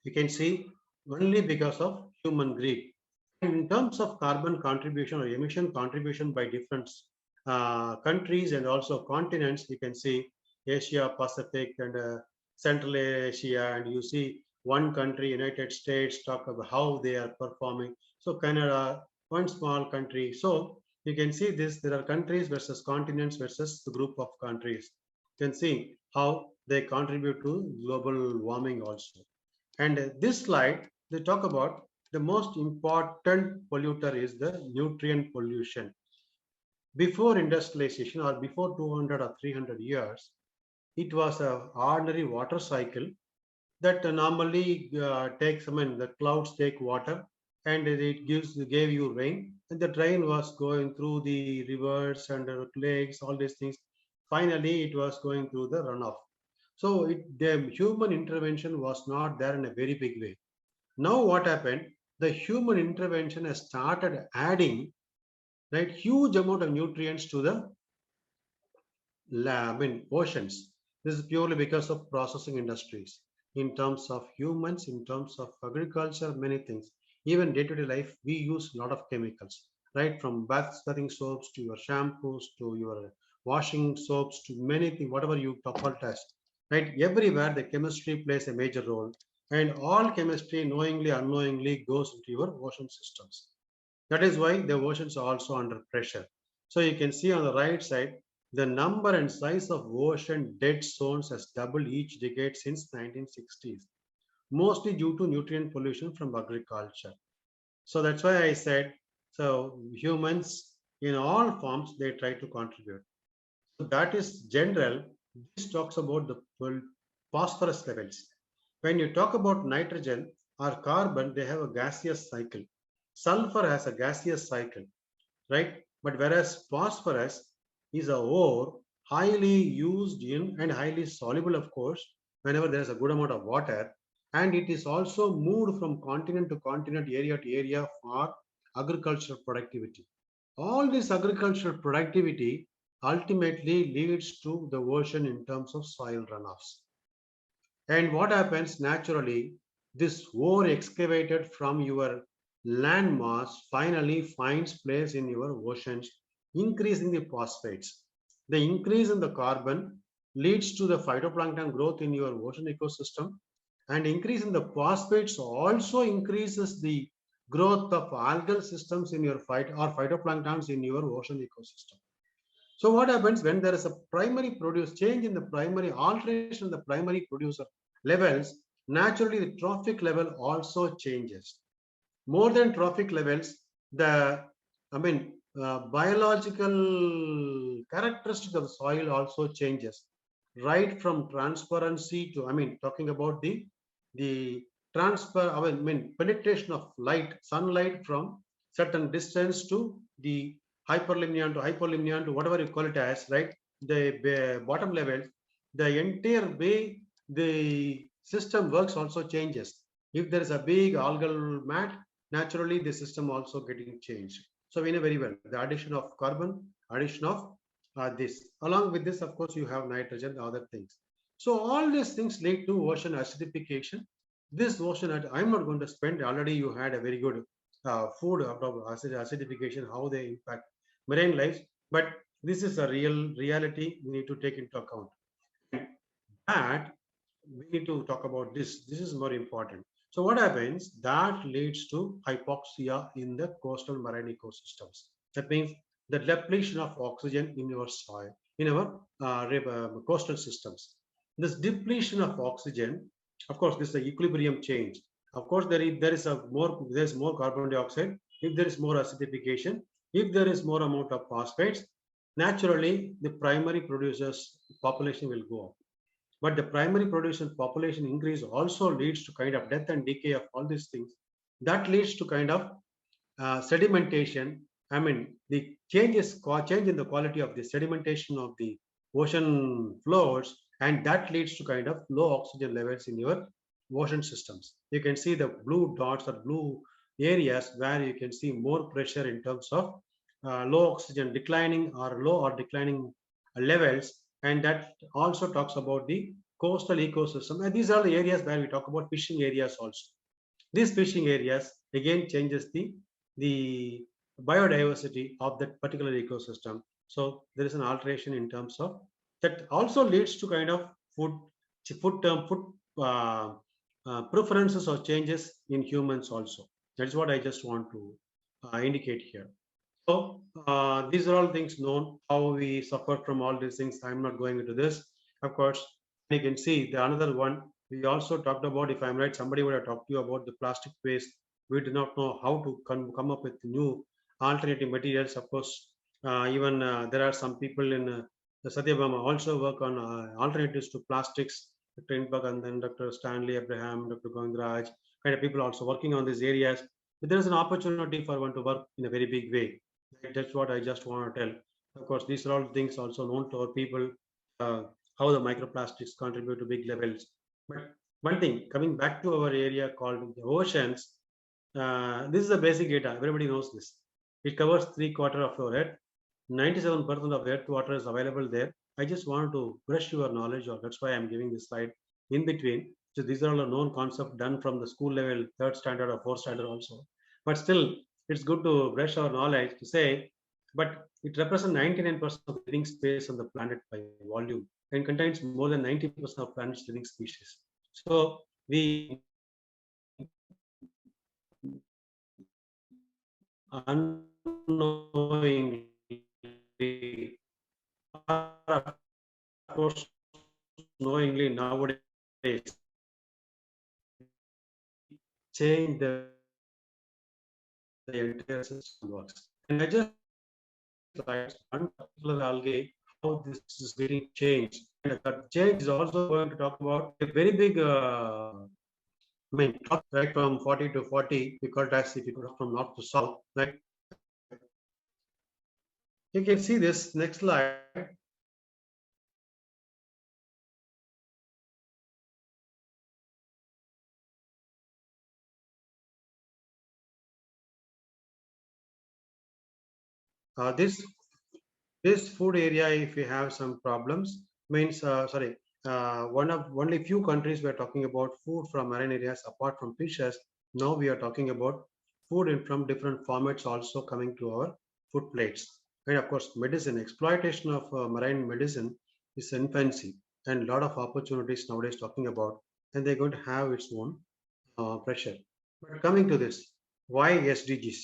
Speaker 1: you can see only because of human greed. And in terms of carbon contribution or emission contribution by different countries and also continents, you can see Asia, Pacific, and Central Asia, and you see one country, United States, talk about how they are performing. So Canada, one small country. So you can see this, there are countries versus continents versus the group of countries. You can see how they contribute to global warming also. And this slide, they talk about the most important polluter is the nutrient pollution. Before industrialization or before 200 or 300 years, it was an ordinary water cycle that normally takes, the clouds take water and it gave you rain, and the rain was going through the rivers and lakes, all these things. Finally, it was going through the runoff. So the human intervention was not there in a very big way. Now what happened? The human intervention has started adding right huge amount of nutrients to the oceans. This is purely because of processing industries. in terms of humans, in terms of agriculture, many things. Even day-to-day life, we use a lot of chemicals, right? From bathing soaps to your shampoos to your washing soaps to many things, whatever you talk about test, right? Everywhere the chemistry plays a major role, and all chemistry, knowingly, unknowingly, goes into your ocean systems. That is why the oceans are also under pressure. So you can see on the right side, the number and size of ocean dead zones has doubled each decade since 1960s, mostly due to nutrient pollution from agriculture. So that's why I said, so humans in all forms, they try to contribute. So that is general. This talks about the phosphorus levels. When you talk about nitrogen or carbon, they have a gaseous cycle. Sulfur has a gaseous cycle, right? But whereas phosphorus is a ore highly used in and highly soluble, of course, whenever there is a good amount of water, and it is also moved from continent to continent, area to area for agricultural productivity. All this agricultural productivity ultimately leads to the ocean in terms of soil runoffs. And what happens naturally, this ore excavated from your land mass finally finds place in your oceans, increasing the phosphates. The increase in the carbon leads to the phytoplankton growth in your ocean ecosystem, and increase in the phosphates also increases the growth of algal systems in your phytoplanktons in your ocean ecosystem. So what happens when there is a primary produce change in the primary alteration in the primary producer levels? Naturally, the trophic level also changes. More than trophic levels, the biological characteristic of the soil also changes. Right from transparency to, talking about the transfer, penetration of light, sunlight from certain distance to the hyperlimnion to whatever you call it as, right? The bottom level, the entire way the system works also changes. If there is a big algal mat, naturally the system also getting changed. So we know very well the addition of carbon, addition of this. Along with this, of course, you have nitrogen, other things. So all these things lead to ocean acidification. This ocean, I'm not going to spend. Already, you had a very good food of acidification, how they impact marine life. But this is a real reality we need to take into account. That we need to talk about this. This is more important. So what happens? That leads to hypoxia in the coastal marine ecosystems. That means the depletion of oxygen in our soil, in our coastal systems. This depletion of oxygen, of course, this is the equilibrium change. Of course, there is more carbon dioxide. If there is more acidification, if there is more amount of phosphates, naturally the primary producers population will go up. But the primary producer population increase also leads to kind of death and decay of all these things. That leads to kind of sedimentation. The change in the quality of the sedimentation of the ocean floors, and that leads to kind of low oxygen levels in your ocean systems. You can see the blue dots or blue areas where you can see more pressure in terms of low oxygen declining or low or declining levels, and that also talks about the coastal ecosystem. And these are the areas where we talk about fishing areas also. These fishing areas again changes the biodiversity of that particular ecosystem. So there is an alteration in terms of that also leads to kind of food preferences or changes in humans also. That's what I just want to indicate here. So these are all things known, how we suffer from all these things. I'm not going into this. Of course, you can see the another one we also talked about. If I'm right, somebody would have talked to you about the plastic waste. We do not know how to come up with new alternative materials. Of course, even there are some people in the Satyabama also work on alternatives to plastics. Dr. Inbag and then Dr. Stanley Abraham, Dr. Govindraj, kind of people also working on these areas. But there is an opportunity for one to work in a very big way. That's what I just want to tell. Of course, these are all things also known to our people, uh, how the microplastics contribute to big levels. But one thing, coming back to our area called the oceans, this is the basic data. Everybody knows this. It covers 3/4 of our Earth. 97% of Earth water is available there. I just wanted to brush your knowledge, or that's why I'm giving this slide in between. So these are all a known concept done from the school level, third standard or fourth standard also. But still, it's good to brush our knowledge to say, but it represents 99% of living space on the planet by volume and contains more than 90% of planet's living species. So we unknowingly, or of course, knowingly nowadays, change the entire system works. And I just like one particular algae, how this is getting changed. And that change is also going to talk about a very big, right from 40 to 40, we call it as if you go from north to south, right? You can see this next slide. This food area, if we have some problems, means sorry, one of only few countries we are talking about food from marine areas apart from fishes. Now we are talking about food from different formats also coming to our food plates. And of course, medicine exploitation of marine medicine is infancy, and a lot of opportunities nowadays talking about, and they're going to have its own pressure. But coming to this, why SDGs?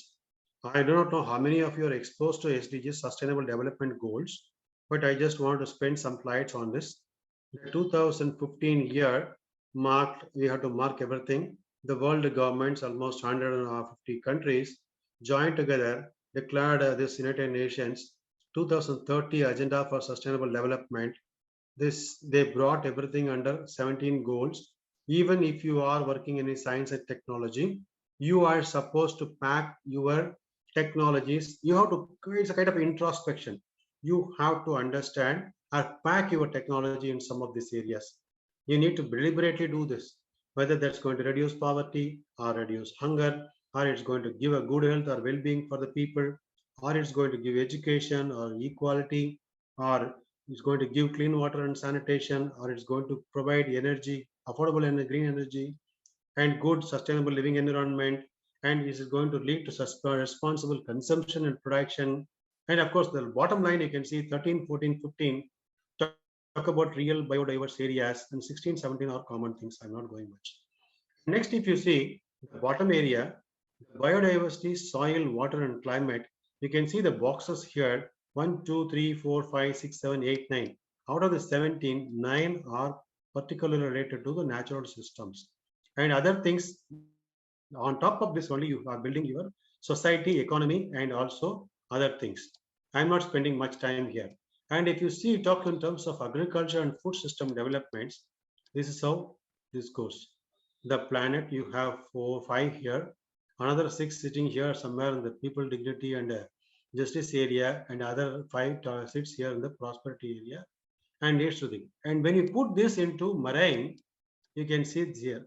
Speaker 1: I do not know how many of you are exposed to SDGs, Sustainable Development Goals, but I just want to spend some slides on this. The 2015 year marked, we have to mark everything. The world governments, almost 150 countries, joined together, declared this United Nations 2030 Agenda for Sustainable Development. This they brought everything under 17 goals. Even if you are working in science and technology, you are supposed to pack your technologies. You have to, it's a kind of introspection. You have to understand or pack your technology in some of these areas. You need to deliberately do this, whether that's going to reduce poverty or reduce hunger, or it's going to give a good health or well-being for the people, or it's going to give education or equality, or it's going to give clean water and sanitation, or it's going to provide energy, affordable and green energy, and good sustainable living environment, and is going to lead to responsible consumption and production. And of course, the bottom line you can see 13, 14, 15 talk about real biodiverse areas, and 16, 17 are common things. I'm not going much. Next, if you see the bottom area, biodiversity, soil, water, and climate, you can see the boxes here 1, 2, 3, 4, 5, 6, 7, 8, 9. Out of the 17, 9 are particularly related to the natural systems. And other things on top of this, only you are building your society, economy, and also other things. I'm not spending much time here. And if you see, talk in terms of agriculture and food system developments, this is how this goes. The planet, you have 4, 5 here, another 6 sitting here somewhere in the people dignity and justice area, and other 5 sits here in the prosperity area, and needs to think. And when you put this into marine, you can see it here.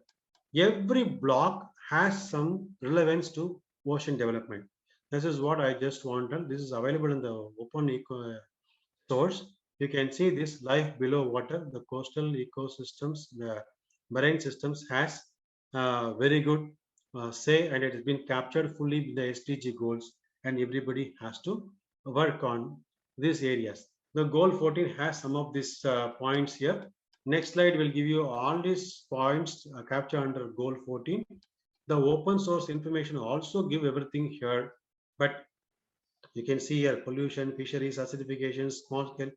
Speaker 1: Every block has some relevance to ocean development. This is what I just wanted. This is available in the open source. You can see this life below water, the coastal ecosystems, the marine systems has very good say, and it has been captured fully with the SDG goals, and everybody has to work on these areas. The goal 14 has some of these points here. Next slide will give you all these points captured under goal 14. The open source information also give everything here, but you can see here pollution, fisheries, acidification, small scale,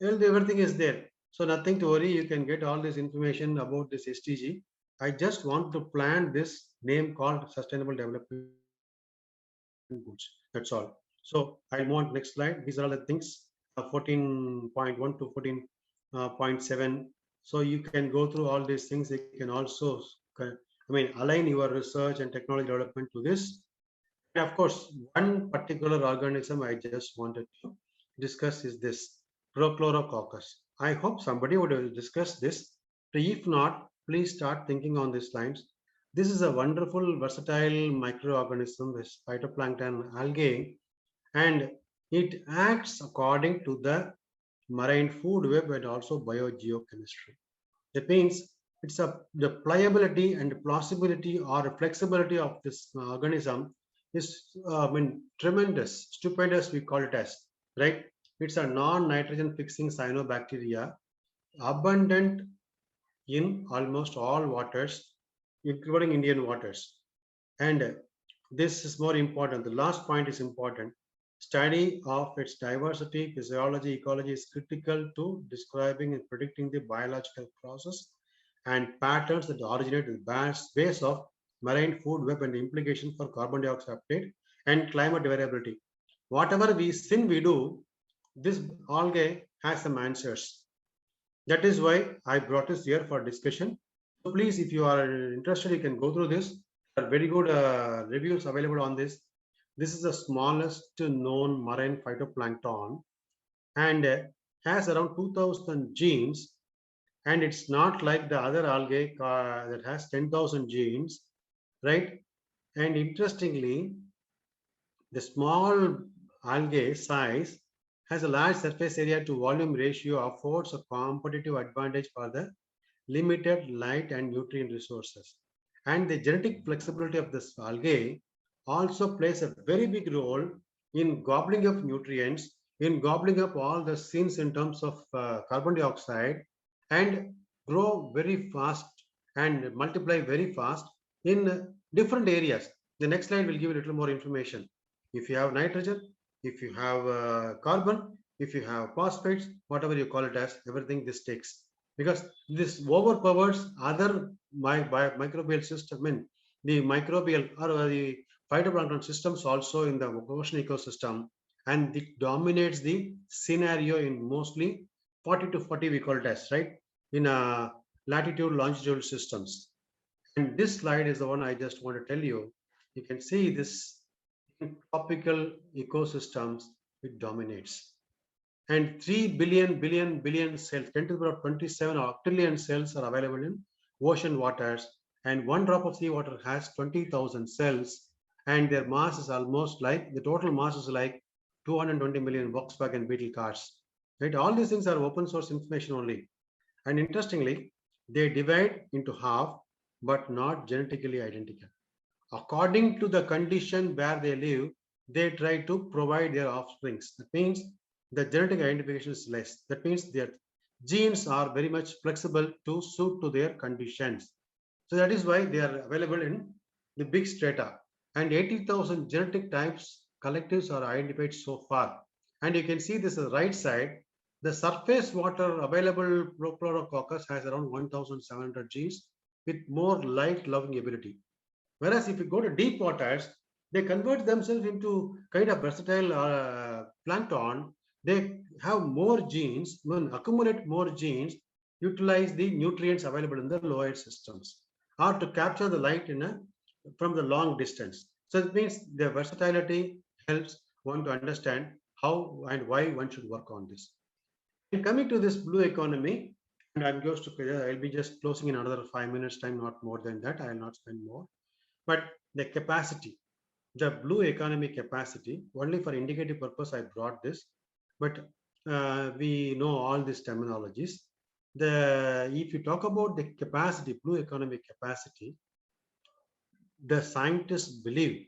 Speaker 1: everything is there. So nothing to worry. You can get all this information about this SDG. I just want to plan this name called Sustainable Development Goals. That's all. So I want next slide. These are all the things 14.1 to 14.7. So you can go through all these things. You can also, align your research and technology development to this. And of course, one particular organism I just wanted to discuss is this Prochlorococcus. I hope somebody would discuss this. If not, please start thinking on these lines. This is a wonderful, versatile microorganism with phytoplankton algae, and it acts according to the marine food web and also biogeochemistry. That means It's the pliability and plausibility or flexibility of this organism is tremendous, stupendous. We call it as, right. It's a non-nitrogen fixing cyanobacteria, abundant in almost all waters, including Indian waters. And this is more important. The last point is important. Study of its diversity, physiology, ecology is critical to describing and predicting the biological process and patterns that originate in the base of marine food web and the implication for carbon dioxide uptake and climate variability. Whatever we do, this algae has some answers. That is why I brought this here for discussion. So please, if you are interested, you can go through this. There are very good reviews available on this. This is the smallest known marine phytoplankton and has around 2000 genes. And it's not like the other algae that has 10,000 genes, right? And interestingly, the small algae size has a large surface area to volume ratio affords a competitive advantage for the limited light and nutrient resources. And the genetic flexibility of this algae also plays a very big role in gobbling up nutrients, in gobbling up all the sins in terms of carbon dioxide, and grow very fast and multiply very fast in different areas. The next slide will give you a little more information. If you have nitrogen, if you have carbon, if you have phosphates, whatever you call it as, everything this takes, because this overpowers other microbial system, I mean the microbial or the phytoplankton systems also in the ocean ecosystem, and it dominates the scenario in mostly 40 to 40 we call it as, right, in latitude longitude systems. And this slide is the one I just want to tell you. You can see this in tropical ecosystems, it dominates. And 3 billion cells, 10 to the power 27 octillion cells are available in ocean waters. And one drop of seawater has 20,000 cells. And their mass is almost like, the total mass is like 220 million Volkswagen Beetle cars. Right? All these things are open source information only. And interestingly, they divide into half, but not genetically identical. According to the condition where they live, they try to provide their offsprings. That means the genetic identification is less. That means their genes are very much flexible to suit to their conditions. So that is why they are available in the big strata. And 80,000 genetic types collectives are identified so far. And you can see this on the right side. The surface water available Prochlorococcus has around 1,700 genes with more light loving ability. Whereas if you go to deep waters, they convert themselves into kind of versatile plankton. They have more genes, accumulate more genes, utilize the nutrients available in the lower systems, or to capture the light from the long distance. So it means the versatility helps one to understand how and why one should work on this. And coming to this blue economy, and I'll be just closing in another 5 minutes time, not more than that. I will not spend more. But the capacity, the blue economy capacity, only for indicative purpose I brought this, but we know all these terminologies. If you talk about the capacity, blue economy capacity, the scientists believe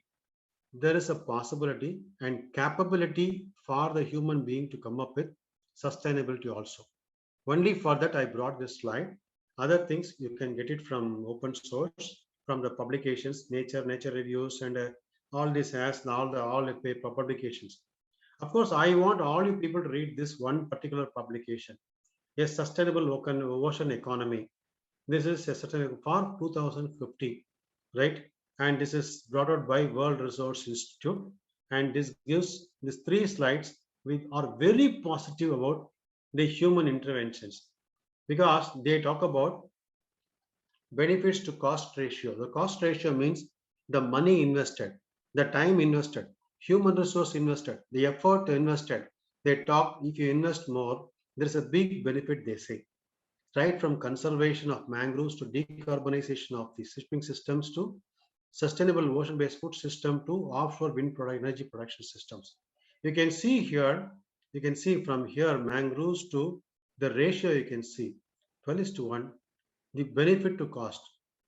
Speaker 1: there is a possibility and capability for the human being to come up with sustainability also. Only for that I brought this slide. Other things you can get it from open source, from the publications, nature reviews, and all this has all the paper publications. Of course, I want all you people to read this one particular publication, a sustainable ocean economy. This is a sustainable for 2050, right? And this is brought out by World Resource Institute. And this gives these 3 slides. We are very positive about the human interventions because they talk about benefits to cost ratio. The cost ratio means the money invested, the time invested, human resource invested, the effort invested. They talk, if you invest more, there's a big benefit, they say. Right from conservation of mangroves to decarbonization of the shipping systems to sustainable ocean-based food system to offshore wind energy production systems. You can see here, you can see from here mangroves to the ratio you can see 12:1, the benefit to cost.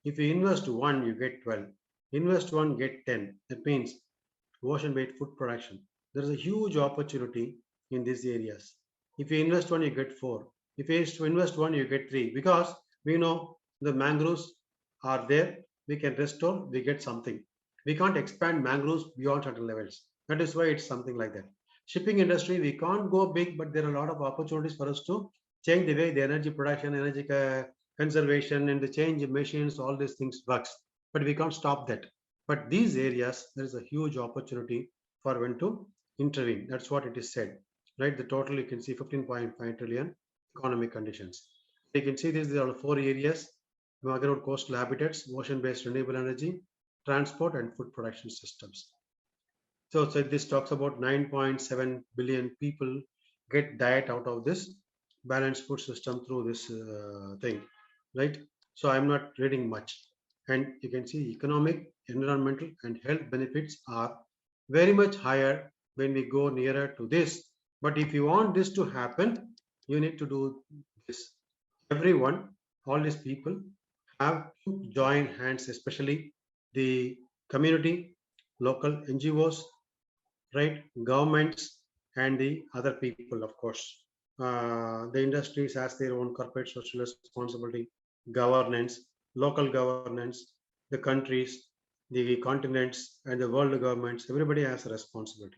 Speaker 1: If you invest 1, you get 12. Invest 1, get 10. That means ocean-based food production. There is a huge opportunity in these areas. If you invest 1, you get 4. If you invest 1, you get 3. Because we know the mangroves are there, we can restore, we get something. We can't expand mangroves beyond certain levels. That is why it's something like that. Shipping industry, we can't go big, but there are a lot of opportunities for us to change the way the energy production, energy conservation, and the change machines, all these things works. But we can't stop that. But these areas, there is a huge opportunity for when to intervene. That's what it is said, right? The total you can see 15.5 trillion economic conditions. You can see these are the 4 areas: migrant coastal habitats, ocean-based renewable energy, transport, and food production systems. So this talks about 9.7 billion people get diet out of this balanced food system through this thing, right? So I'm not reading much. And you can see economic, environmental, and health benefits are very much higher when we go nearer to this. But if you want this to happen, you need to do this. Everyone, all these people have to join hands, especially the community, local NGOs, right? Governments and the other people, of course. The industries has their own corporate social responsibility, governance, local governance, the countries, the continents, and the world governments. Everybody has a responsibility.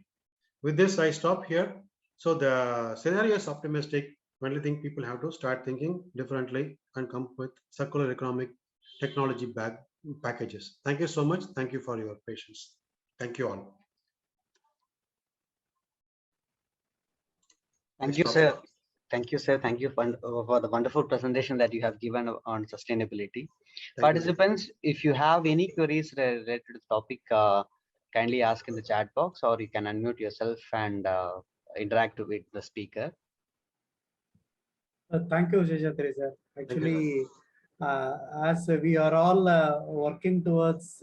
Speaker 1: With this, I stop here. So the scenario is optimistic. Only thing people have to start thinking differently and come with circular economic technology packages. Thank you so much. Thank you for your patience. Thank you all.
Speaker 2: Thank you, sir. Thank you, sir. Thank you for the wonderful presentation that you have given on sustainability. Participants, if you have any queries related to the topic, kindly ask in the chat box, or you can unmute yourself and interact with the speaker.
Speaker 3: Thank you, Seshadri, sir. Actually, as we are all working towards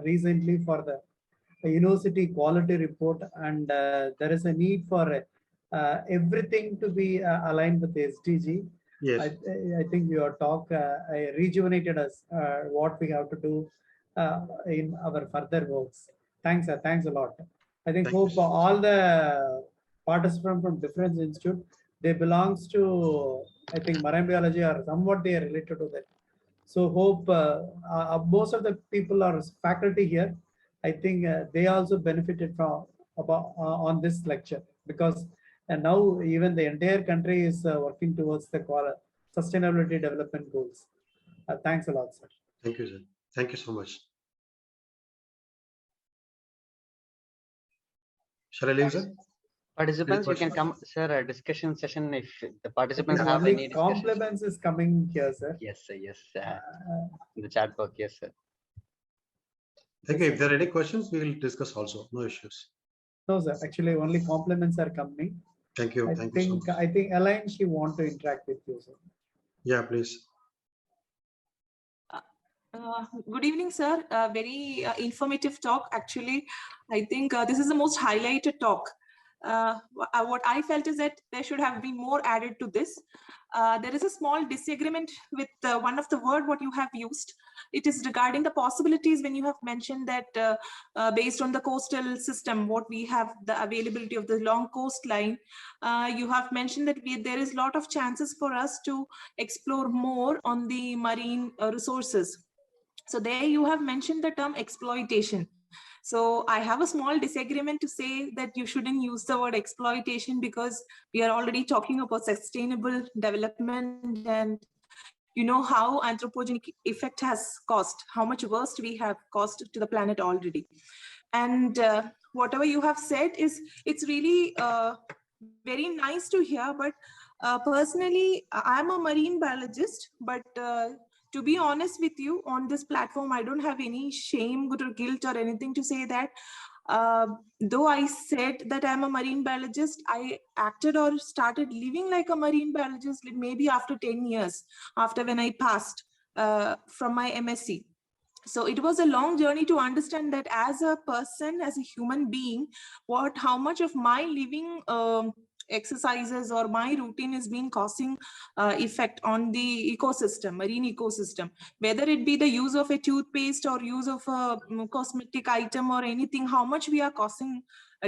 Speaker 3: recently for the university quality report, and there is a need for everything to be aligned with the SDG.
Speaker 1: Yes.
Speaker 3: I think your talk rejuvenated us what we have to do in our further works. Thanks, sir. Thanks a lot. I think hope all the participants from different institute, they belongs to, I think, marine biology or somewhat they are related to that. So hope most of the people are faculty here. I think they also benefited from on this lecture, because now even the entire country is working towards the sustainability development goals. Thanks a lot, sir.
Speaker 1: Thank you, sir. Thank you so much. Shall I leave, sir?
Speaker 2: Participants, you can come, sir, a discussion session if the participants have any discussion.
Speaker 3: Compliments is coming here, sir.
Speaker 2: Yes, sir. Yes, in the chat box. Yes, sir.
Speaker 1: Thank you. If there are any questions, we will discuss also. No issues.
Speaker 3: No, sir. Actually, only compliments are coming.
Speaker 1: Thank you. Thank you so much.
Speaker 3: I think Elaine, she want to interact with you, sir.
Speaker 1: Yeah, please.
Speaker 4: Good evening, sir. Very informative talk. Actually, I think this is the most highlighted talk. What I felt is that there should have been more added to this. There is a small disagreement with one of the word what you have used. It is regarding the possibilities when you have mentioned that based on the coastal system, what we have, the availability of the long coastline, you have mentioned that there is a lot of chances for us to explore more on the marine resources. So there you have mentioned the term exploitation. So I have a small disagreement to say that you shouldn't use the word exploitation, because we are already talking about sustainable development, and you know how anthropogenic effect has caused, how much worse we have caused to the planet already. And whatever you have said it's really very nice to hear, but personally, I'm a marine biologist, but to be honest with you, on this platform, I don't have any shame or guilt or anything to say that. Though I said that I'm a marine biologist, I acted or started living like a marine biologist maybe after 10 years, after when I passed from my MSc. So it was a long journey to understand that as a person, as a human being, how much of my living exercises or my routine is being causing effect on the ecosystem, marine ecosystem, whether it be the use of a toothpaste or use of a cosmetic item or anything, how much we are causing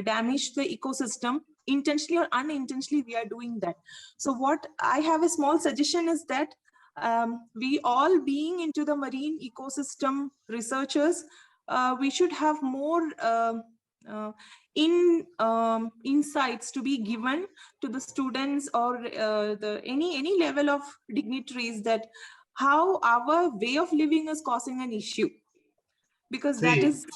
Speaker 4: damage to the ecosystem, intentionally or unintentionally we are doing that. So what I have a small suggestion is that we all being into the marine ecosystem researchers, we should have more insights to be given to the students or any level of dignitaries, that how our way of living is causing an issue, because that is.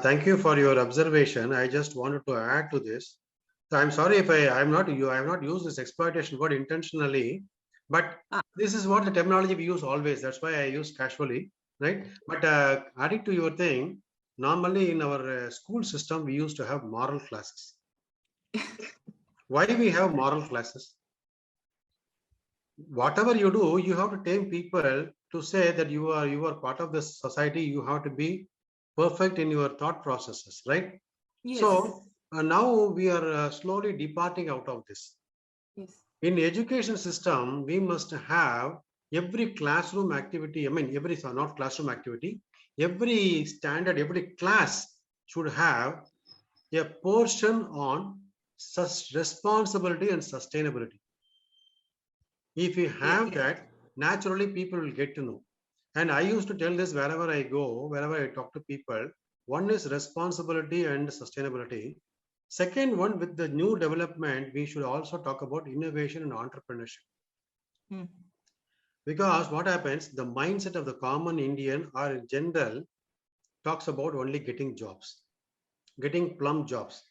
Speaker 1: Thank you for your observation. I just wanted to add to this. So I'm sorry if I have not used this exploitation word intentionally, but this is what the terminology we use always. That's why I use casually, right? But adding to your thing, normally in our school system, we used to have moral classes. Why we have moral classes? Whatever you do, you have to tame people to say that you are part of this society. You have to be perfect in your thought processes, right?
Speaker 4: Yes.
Speaker 1: So now we are slowly departing out of this.
Speaker 4: Yes.
Speaker 1: In the education system, we must have every classroom activity. I mean, not classroom activity. Every standard, every class should have a portion on responsibility and sustainability. If you have that, naturally people will get to know. And I used to tell this wherever I go, wherever I talk to people. One is responsibility and sustainability. Second one, with the new development, we should also talk about innovation and entrepreneurship. Because what happens, the mindset of the common Indian or in general talks about only getting jobs, getting plum jobs,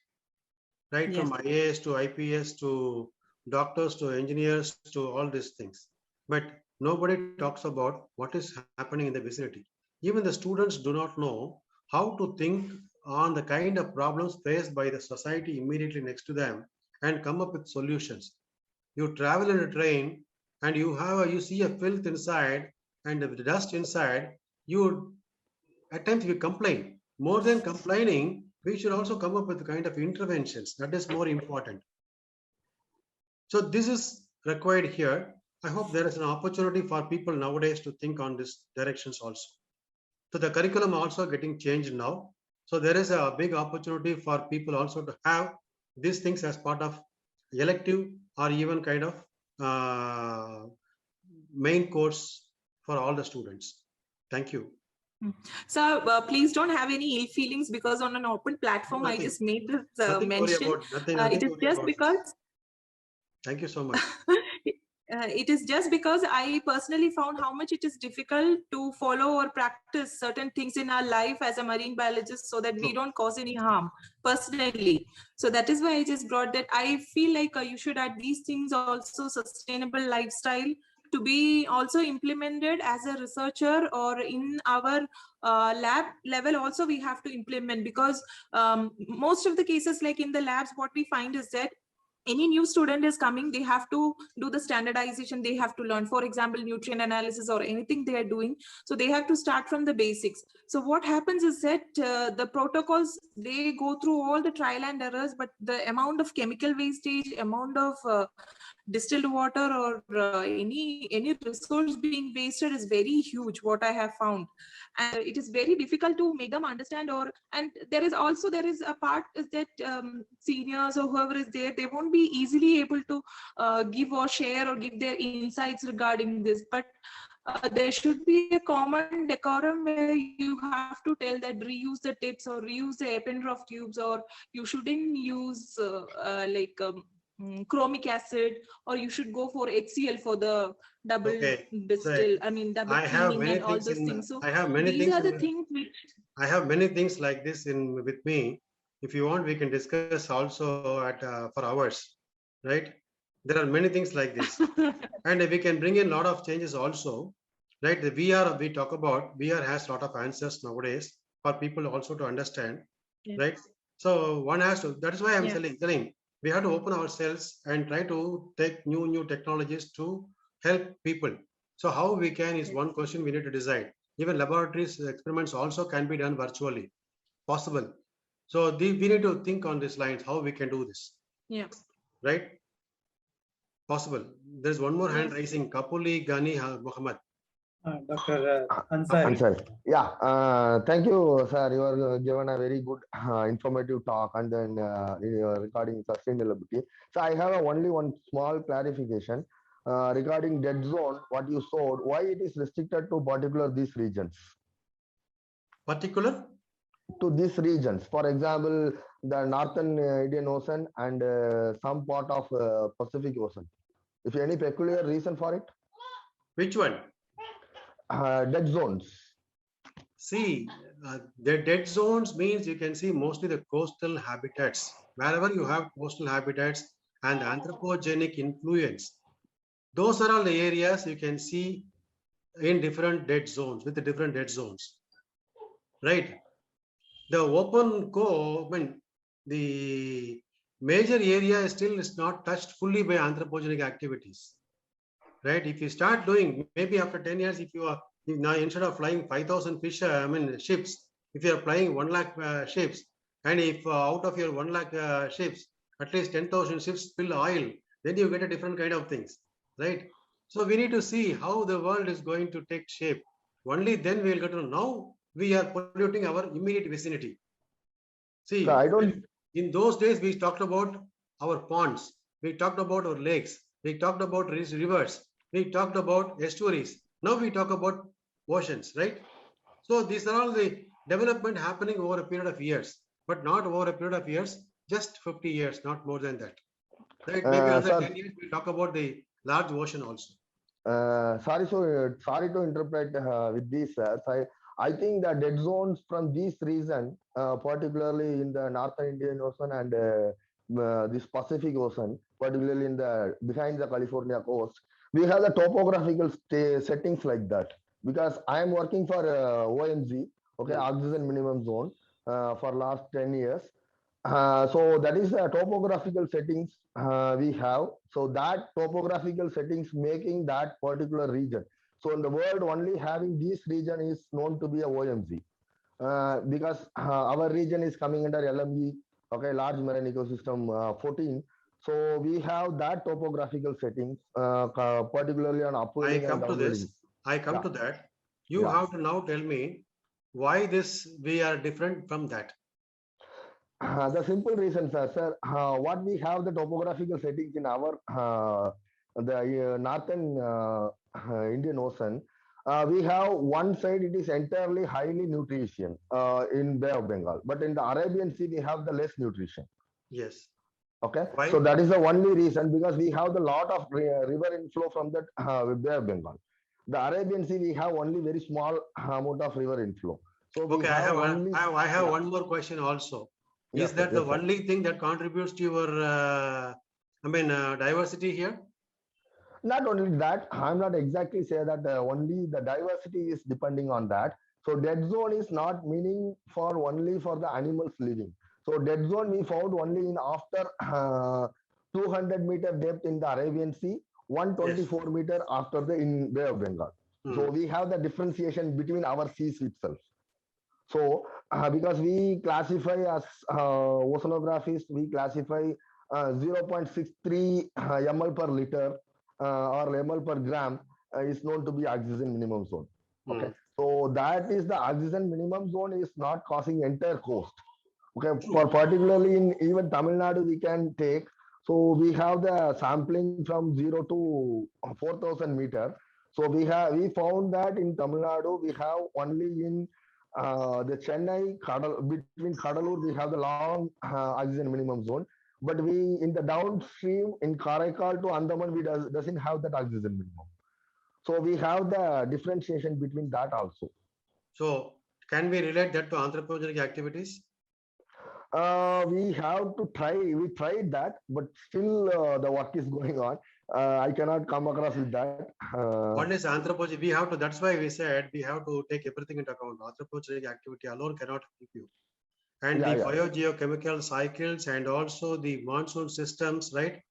Speaker 1: right? From IAS to IPS to doctors to engineers to all these things. But nobody talks about what is happening in the vicinity. Even the students do not know how to think on the kind of problems faced by the society immediately next to them and come up with solutions. You travel in a train and you see a filth inside and the dust inside, at times we complain. More than complaining, we should also come up with kind of interventions. That is more important. So this is required here. I hope there is an opportunity for people nowadays to think on these directions also. So the curriculum also getting changed now. So there is a big opportunity for people also to have these things as part of elective or even kind of main course for all the students. Thank you.
Speaker 4: So please don't have any ill feelings, because on an open platform, I just made this mention. It is just because.
Speaker 1: Thank you so much.
Speaker 4: It is just because I personally found how much it is difficult to follow or practice certain things in our life as a marine biologist, so that we don't cause any harm personally. So that is why I just brought that. I feel like you should add these things also, sustainable lifestyle, to be also implemented as a researcher, or in our lab level also we have to implement, because most of the cases, like in the labs, what we find is that any new student is coming, they have to do the standardization, they have to learn, for example, nutrient analysis or anything they are doing. So they have to start from the basics. So what happens is that the protocols, they go through all the trial and errors, but the amount of chemical wastage, amount of distilled water or any resource being wasted is very huge, what I have found. And it is very difficult to make them understand. And there is a part is that seniors or whoever is there, they won't be easily able to give or share or give their insights regarding this. But there should be a common decorum where you have to tell that reuse the tips or reuse the Eppendorf tubes, or you shouldn't use chromic acid, or you should go for HCl for the double distill. I mean, double cleaning and all those things. So these are the things which
Speaker 1: I have many things like this with me. If you want, we can discuss also for hours, right? There are many things like this, and we can bring in a lot of changes also, right? The VR we talk about, VR has a lot of answers nowadays for people also to understand, right? So one has to. That is why I'm telling. We have to open ourselves and try to take new technologies to help people. So how we can is one question we need to decide. Even laboratories experiments also can be done virtually, possible. So we need to think on these lines, how we can do this.
Speaker 4: Yeah.
Speaker 1: right? Possible. There's one more hand raising. Kapuli Gani Muhammad.
Speaker 3: Dr. Ansari.
Speaker 5: Ansari. Yeah, thank you, sir. You are given a very good informative talk and then regarding sustainability. So I have only one small clarification regarding dead zone, what you showed, why it is restricted to particular these regions.
Speaker 1: Particular?
Speaker 5: To these regions. For example, the northern Indian Ocean and some part of Pacific Ocean. If any peculiar reason for it?
Speaker 1: Which one?
Speaker 5: Dead zones.
Speaker 1: See, the dead zones means you can see mostly the coastal habitats. Wherever you have coastal habitats and anthropogenic influence, those are all the areas you can see in different dead zones, with the different dead zones, right? The open the major area is still is not touched fully by anthropogenic activities, right? If you start doing, maybe after 10 years, if you are now instead of flying 5,000 ships, if you are flying 1 lakh ships, and if out of your 1 lakh ships, at least 10,000 ships spill oil, then you get a different kind of things, right? So we need to see how the world is going to take shape. Only then we will get to know. Now we are polluting our immediate vicinity. See,
Speaker 5: So I don't.
Speaker 1: In those days, we talked about our ponds, we talked about our lakes, we talked about rivers, we talked about estuaries. Now we talk about oceans, right? So these are all the development happening over a period of years, but not over a period of years, just 50 years, not more than that. Right? Maybe another 10 years, we talk about the large ocean also.
Speaker 5: Sorry to interpret with this. I think the dead zones from this region, particularly in the Northern Indian Ocean and this Pacific Ocean, particularly in the behind the California coast, we have the topographical settings like that. Because I am working for OMZ, okay, oxygen minimum zone, for last 10 years. So that is the topographical settings we have. So that topographical settings making that particular region. So in the world, only having this region is known to be a OMZ. Because our region is coming under LME, okay, large marine ecosystem 14. So we have that topographical settings, particularly on upwelling and downwelling.
Speaker 1: I come to that. You have to now tell me why we are different from that.
Speaker 5: The simple reason, sir, what we have the topographical settings in our the northern Indian Ocean, we have one side it is entirely highly nutrition in Bay of Bengal, but in the Arabian Sea we have the less nutrition.
Speaker 1: Yes.
Speaker 5: Okay.
Speaker 1: Why?
Speaker 5: So that is the only reason, because we have the lot of river inflow from that Bay of Bengal. The Arabian Sea we have only very small amount of river inflow. So
Speaker 1: okay, I have one more question also. Is that the only thing that contributes to your diversity here?
Speaker 5: Not only that, I'm not exactly say that only the diversity is depending on that. So dead zone is not meaning for only for the animals living. So dead zone we found only in after 200-meter depth in the Arabian Sea, 124 meter after the in Bay of Bengal. So we have the differentiation between our seas itself. So because we classify as oceanographers, we classify 0.63 ml per liter or ml per gram is known to be oxygen minimum zone. Okay, so that is the oxygen minimum zone is not causing entire coast. Okay, for particularly in even Tamil Nadu we can take. So we have the sampling from 0 to 4,000 meter. So we found that in Tamil Nadu we have only in the Chennai between Kadalur we have the long oxygen minimum zone, but we in the downstream in Karaikal to Andaman we doesn't have that oxygen minimum. So we have the differentiation between that also.
Speaker 1: So can we relate that to anthropogenic activities?
Speaker 5: We have to try. We tried that, but still the work is going on. I cannot come across with that.
Speaker 1: One is anthropogenic. We have to. That's why we said we have to take everything into account. Anthropogenic activity alone cannot help you. And the biogeochemical cycles and also the monsoon systems, right?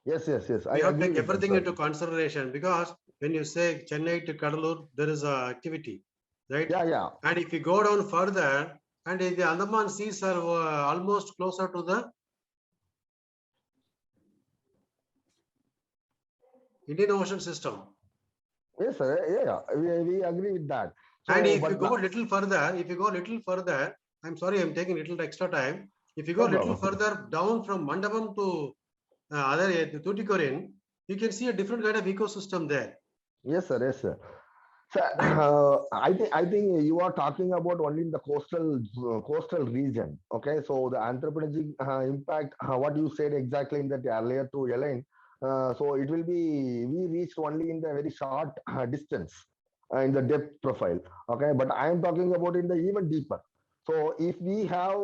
Speaker 5: Yes.
Speaker 1: We have to take everything into consideration, because when you say Chennai to Kadalur, there is a activity, right?
Speaker 5: Yeah.
Speaker 1: And if you go down further, and the Andaman seas are almost closer to the Indian Ocean system.
Speaker 5: Yes, sir. Yeah, we agree with that. So,
Speaker 1: And if
Speaker 5: but
Speaker 1: you go a little further, I'm sorry, I'm taking a little extra time. If you go
Speaker 5: no
Speaker 1: a little
Speaker 5: problem.
Speaker 1: further down from Mandapam to Tuticorin, you can see a different kind of ecosystem there.
Speaker 5: Yes, sir. Yes, sir. So,
Speaker 1: Right?
Speaker 5: I think you are talking about only in the coastal region. Okay, so the anthropologic impact, what you said exactly in that earlier to Elaine. So it will be we reached only in the very short distance in the depth profile. Okay, but I am talking about in the even deeper. So if we have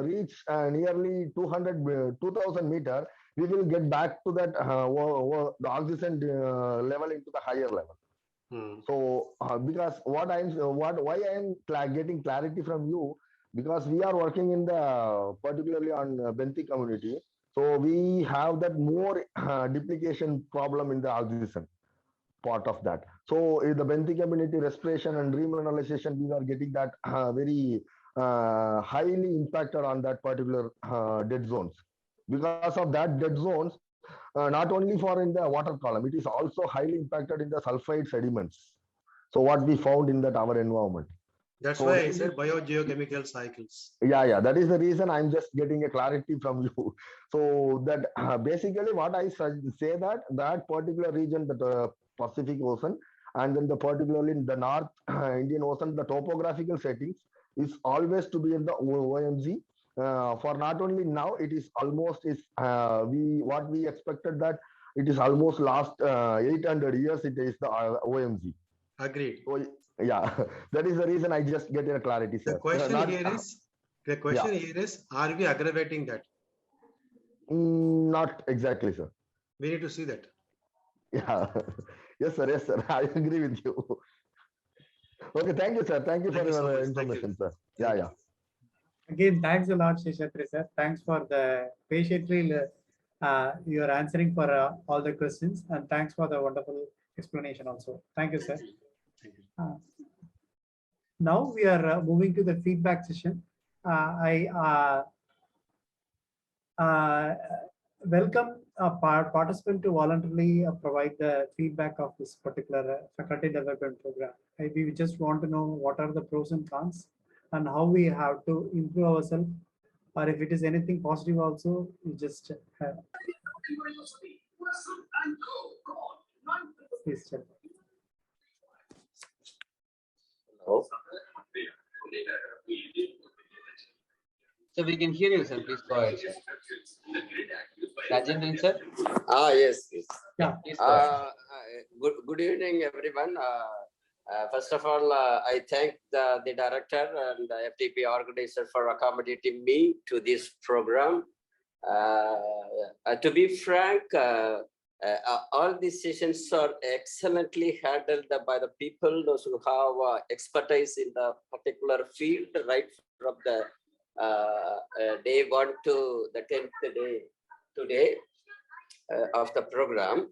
Speaker 5: reached nearly 2,000 meter, we will get back to that the oxygen level into the higher level. So because why I am getting clarity from you, because we are working in the particularly on Benti community, so we have that more duplication problem in the oxygen part of that. So in the Benti community respiration and remineralization, we are getting that very highly impacted on that particular dead zones. Because of that dead zones, not only for in the water column, it is also highly impacted in the sulfide sediments. So what we found in that our environment.
Speaker 1: That's
Speaker 5: So
Speaker 1: why
Speaker 5: that
Speaker 1: I
Speaker 5: is
Speaker 1: said biogeochemical cycles.
Speaker 5: yeah, that is the reason I'm just getting a clarity from you. So that basically what I say that particular region, the Pacific Ocean, and then the particularly in the North Indian Ocean, the topographical settings is always to be in the OMG. For not only now, it is almost is we what we expected that it is almost last 800 years. It is the OMG.
Speaker 1: Agreed.
Speaker 5: So yeah, that is the reason I just get a clarity,
Speaker 1: The
Speaker 5: sir.
Speaker 1: question
Speaker 5: Not
Speaker 1: here is,
Speaker 5: yeah,
Speaker 1: are we aggravating that?
Speaker 5: not exactly, sir.
Speaker 1: We need to see that.
Speaker 5: Yeah, yes, sir. I agree with you. Okay, thank you, sir. Thank you
Speaker 1: Thank
Speaker 5: for
Speaker 1: you so
Speaker 5: your
Speaker 1: much. Thank you.
Speaker 5: information, sir.
Speaker 1: Thank
Speaker 5: Yeah.
Speaker 3: Again, thanks a lot, Seshadri sir. Thanks for the patiently you are answering for all the questions, and thanks for the wonderful explanation also. Thank you, sir.
Speaker 1: Thank you.
Speaker 3: Now we are moving to the feedback session. I welcome a participant to voluntarily provide the feedback of this particular faculty development program. We just want to know what are the pros and cons and how we have to improve ourselves, or if it is anything positive also, we just please tell.
Speaker 2: Hello. So we can hear you, sir. Please go ahead, sir. Rajendran, sir?
Speaker 6: Yes.
Speaker 3: Yeah,
Speaker 2: please go ahead.
Speaker 6: Good evening, everyone. First of all, I thank the director and the FTP organizer for accommodating me to this program. To be frank, all these sessions are excellently handled by the people, those who have expertise in the particular field, right from the day 1 to the 10th day today of the program.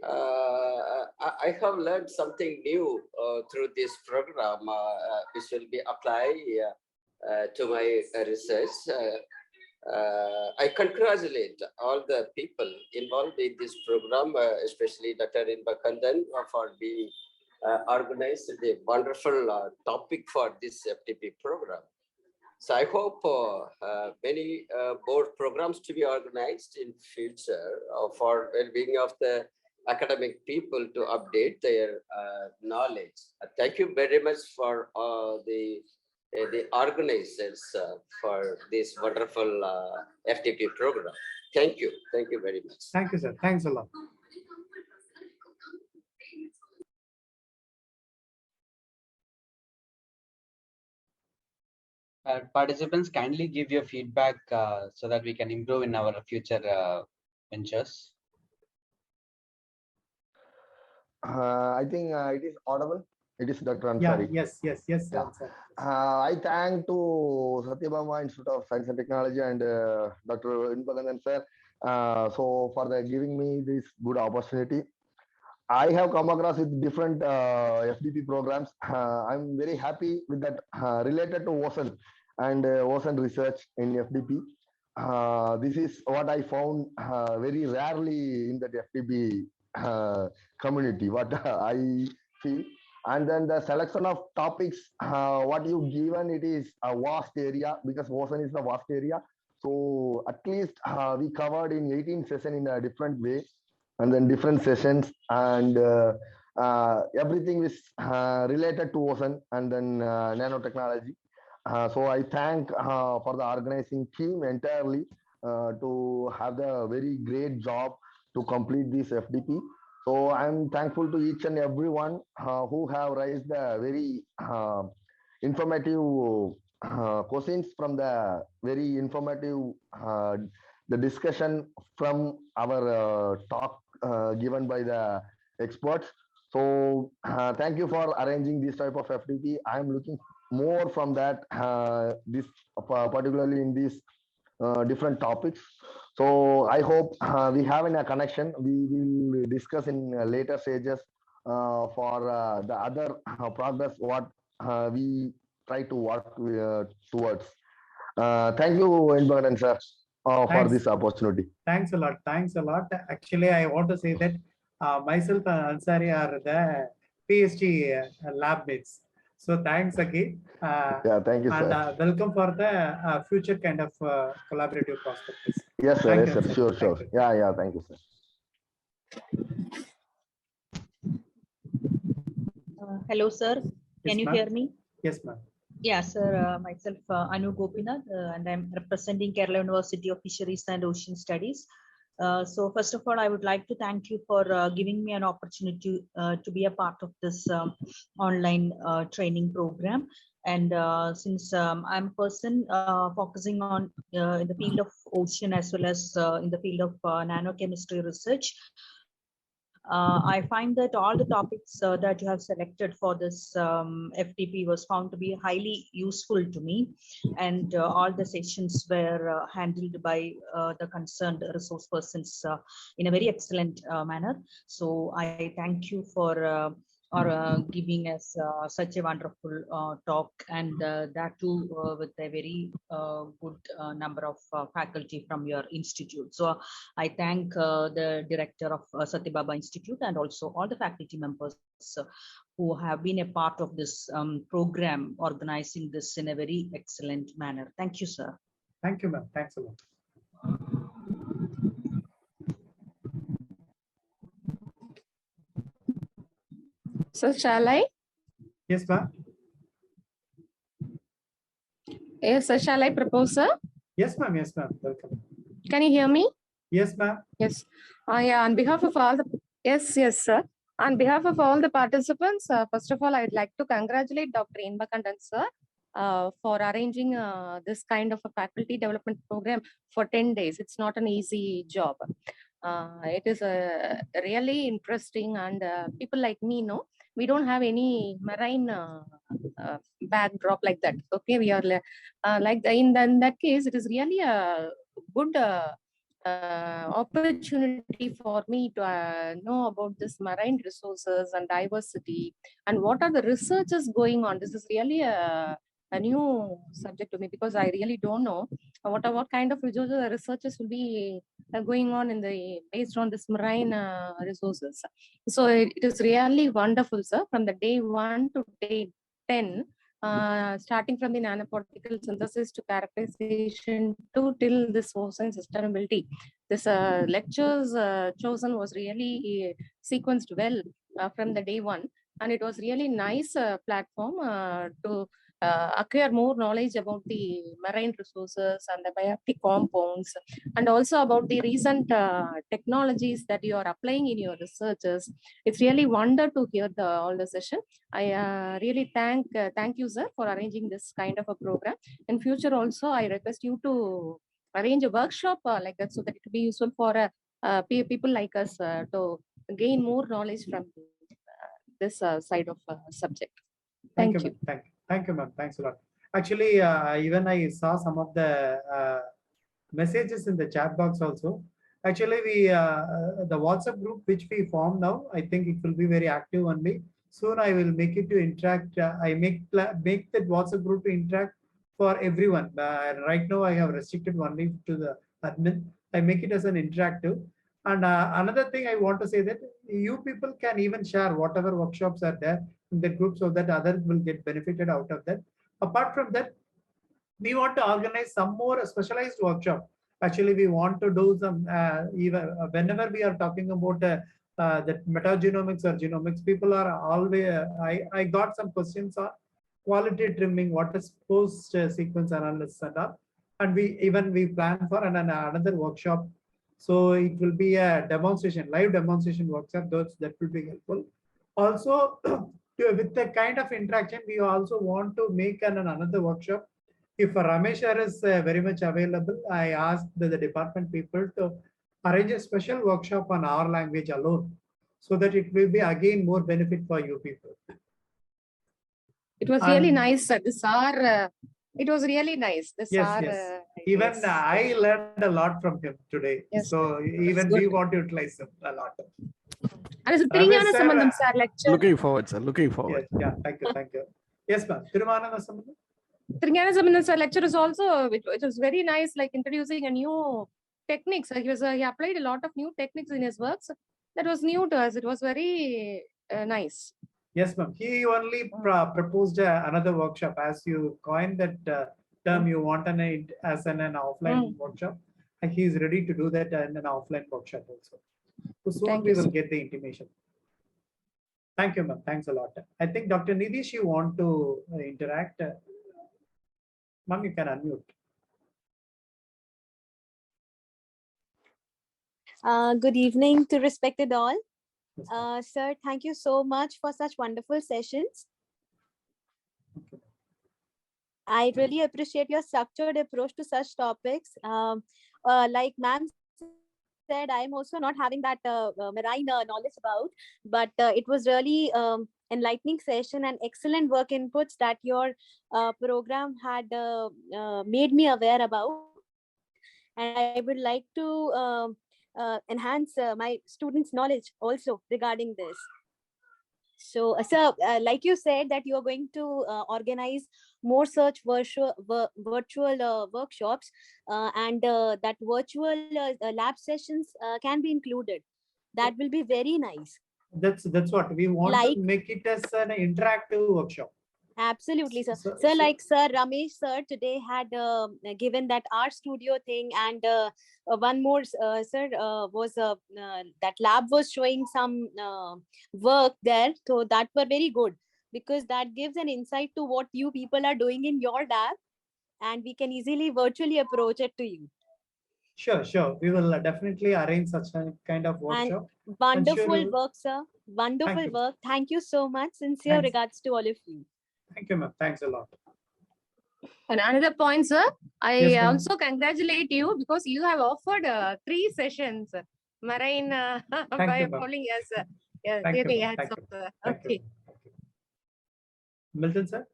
Speaker 6: I have learned something new through this program, which will be applied to my research. I congratulate all the people involved in this program, especially Dr. Inbakandan, for being organized the wonderful topic for this FTP program. So I hope many board programs to be organized in future for well-being of the academic people to update their knowledge. Thank you very much for the organizers for this wonderful FTP program. Thank you very much.
Speaker 3: Thank you, sir. Thanks a lot.
Speaker 2: Participants, kindly give your feedback so that we can improve in our future ventures.
Speaker 5: I think it is audible. It is Dr. Ansari.
Speaker 3: Yes,
Speaker 5: Yeah.
Speaker 3: sir.
Speaker 5: I thank to Satyabama Institute of Science and Technology and Dr. Inbagandan sir. So for the giving me this good opportunity. I have come across with different FDP programs. I'm very happy with that related to ocean and ocean research in FDP. This is what I found very rarely in that FDP community, what I feel. And then the selection of topics, what you given, it is a vast area, because ocean is the vast area. So at least we covered in 18 sessions in a different way, and then different sessions, and everything is related to ocean and then nanotechnology. So I thank for the organizing team entirely to have the very great job to complete this FDP. So I'm thankful to each and everyone who have raised the very informative questions from the very informative the discussion from our talk given by the experts. So thank you for arranging this type of FDP. I'm looking more from that this particularly in these different topics. So I hope we have in a connection. We will discuss in later stages for the other progress what we try to work towards. Thank you, Inbaran sir, for this opportunity.
Speaker 3: Thanks a lot. Thanks a lot. Actually, I want to say that myself and Ansari are the PhD lab mates. So thanks again.
Speaker 5: Yeah, thank you,
Speaker 3: and
Speaker 5: sir.
Speaker 3: welcome for the future kind of collaborative prospects.
Speaker 5: Yes, sir.
Speaker 3: Thank
Speaker 5: Yes,
Speaker 3: you,
Speaker 5: sir.
Speaker 3: sir.
Speaker 5: Sure,
Speaker 3: Thank
Speaker 5: sure.
Speaker 3: you.
Speaker 5: Yeah, yeah. Thank you, sir.
Speaker 7: Hello, sir. Can you hear me?
Speaker 3: Yes, ma'am.
Speaker 7: Yeah, sir. Myself, Anu Gopinath, and I'm representing Kerala University of Fisheries and Ocean Studies. So first of all, I would like to thank you for giving me an opportunity to be a part of this online training program. And since I'm a person focusing on in the field of ocean as well as in the field of nanochemistry research, I find that all the topics that you have selected for this FTP was found to be highly useful to me, and all the sessions were handled by the concerned resource persons in a very excellent manner. So I thank you for giving us such a wonderful talk, and that too with a very good number of faculty from your institute. So I thank the director of Satyababa Institute and also all the faculty members who have been a part of this program, organizing this in a very excellent manner. Thank you, sir.
Speaker 3: Thank you, ma'am. Thanks a lot.
Speaker 8: So shall I?
Speaker 3: Yes, ma'am.
Speaker 8: Yes, sir. Shall I propose, sir?
Speaker 3: Yes, ma'am. Yes, ma'am. Welcome.
Speaker 8: Can you hear me?
Speaker 3: Yes, ma'am.
Speaker 8: Yes. Yeah, on behalf of all the yes, sir. On behalf of all the participants, first of all, I'd like to congratulate Dr. Inbakandan, sir, for arranging this kind of a faculty development program for 10 days. It's not an easy job. It is really interesting, and people like me know we don't have any marine backdrop like that. Okay, we are like in that case, it is really a good opportunity for me to know about this marine resources and diversity and what are the researches going on. This is really a new subject to me, because I really don't know what kind of researches will be going on in the based on this marine resources. So it is really wonderful, sir, from the day 1 to day 10, starting from the nanoparticle synthesis to characterization to till this ocean sustainability. This lectures chosen was really sequenced well from the day 1, and it was really nice platform to acquire more knowledge about the marine resources and the bioactive compounds, and also about the recent technologies that you are applying in your researches. It's really wonder to hear all the session. I really thank you, sir, for arranging this kind of a program. In future also, I request you to arrange a workshop like that, so that it will be useful for people like us to gain more knowledge from this side of subject. Thank you.
Speaker 3: Thank you, ma'am. Thanks a lot. Actually, even I saw some of the messages in the chat box also. Actually, we the WhatsApp group which we form now, I think it will be very active only. Soon I will make it to interact. I make that WhatsApp group to interact for everyone. Right now I have restricted only to the admin. I make it as an interactive. And another thing I want to say that you people can even share whatever workshops are there in the group so that others will get benefited out of that. Apart from that, we want to organize some more specialized workshop. Actually, we want to do some, even whenever we are talking about that metagenomics or genomics, people are always, I got some questions on quality trimming, what is post sequence analysis and all. And we plan for another workshop. So it will be a demonstration, live demonstration workshop, that will be helpful. Also, with the kind of interaction, we also want to make another workshop. If Ramesh sir is very much available, I asked the department people to arrange a special workshop on our language alone, so that it will be again more benefit for you people.
Speaker 8: It was really nice. This hour, it was really nice. This hour,
Speaker 3: yes. Even
Speaker 8: yes.
Speaker 3: I learned a lot from him today.
Speaker 8: Yes,
Speaker 3: so even we want to utilize him a lot.
Speaker 8: And it's a
Speaker 3: Ramesh sir,
Speaker 8: Sambandham sir lecture.
Speaker 9: Looking forward, sir. Looking forward.
Speaker 3: Yes, yeah, thank you. Yes, ma'am. Thiruvanantha Sambandham.
Speaker 8: Trinyana Sambandham sir lecture is also, it was very nice, like introducing a new techniques. He applied a lot of new techniques in his works. That was new to us. It was very nice.
Speaker 3: Yes, ma'am. He only proposed another workshop, as you coined that term. You want as an offline workshop, and he is ready to do that in an offline workshop also. So soon we will get the intimation. Thank you, ma'am. Thanks a lot. I think Dr. Nidhish, you want to interact. Ma'am, you can unmute.
Speaker 10: Good evening to respected all. Sir, thank you so much for such wonderful sessions. I really appreciate your structured approach to such topics. Like ma'am said, I'm also not having that marine knowledge about, but it was really enlightening session and excellent work inputs that your program had made me aware about. And I would like to enhance my students' knowledge also regarding this. So, sir, like you said that you are going to organize more such virtual workshops, and that virtual lab sessions can be included. That will be very nice.
Speaker 3: That's what we want to make it as an interactive workshop.
Speaker 10: Absolutely, sir. Sir, like Sir Ramesh sir today had given that art studio thing, and one more sir was that lab was showing some work there, so that were very good, because that gives an insight to what you people are doing in your lab, and we can easily virtually approach it to you.
Speaker 3: Sure. We will definitely arrange such a kind of workshop.
Speaker 10: And wonderful work, sir. Wonderful work. Thank you so much. Sincere regards to all of you.
Speaker 3: Thank you, ma'am. Thanks a lot.
Speaker 8: And another point, sir, I also congratulate you because you have offered 3 sessions, Marine, by calling us. Really hats off. Okay.
Speaker 3: Milton, sir?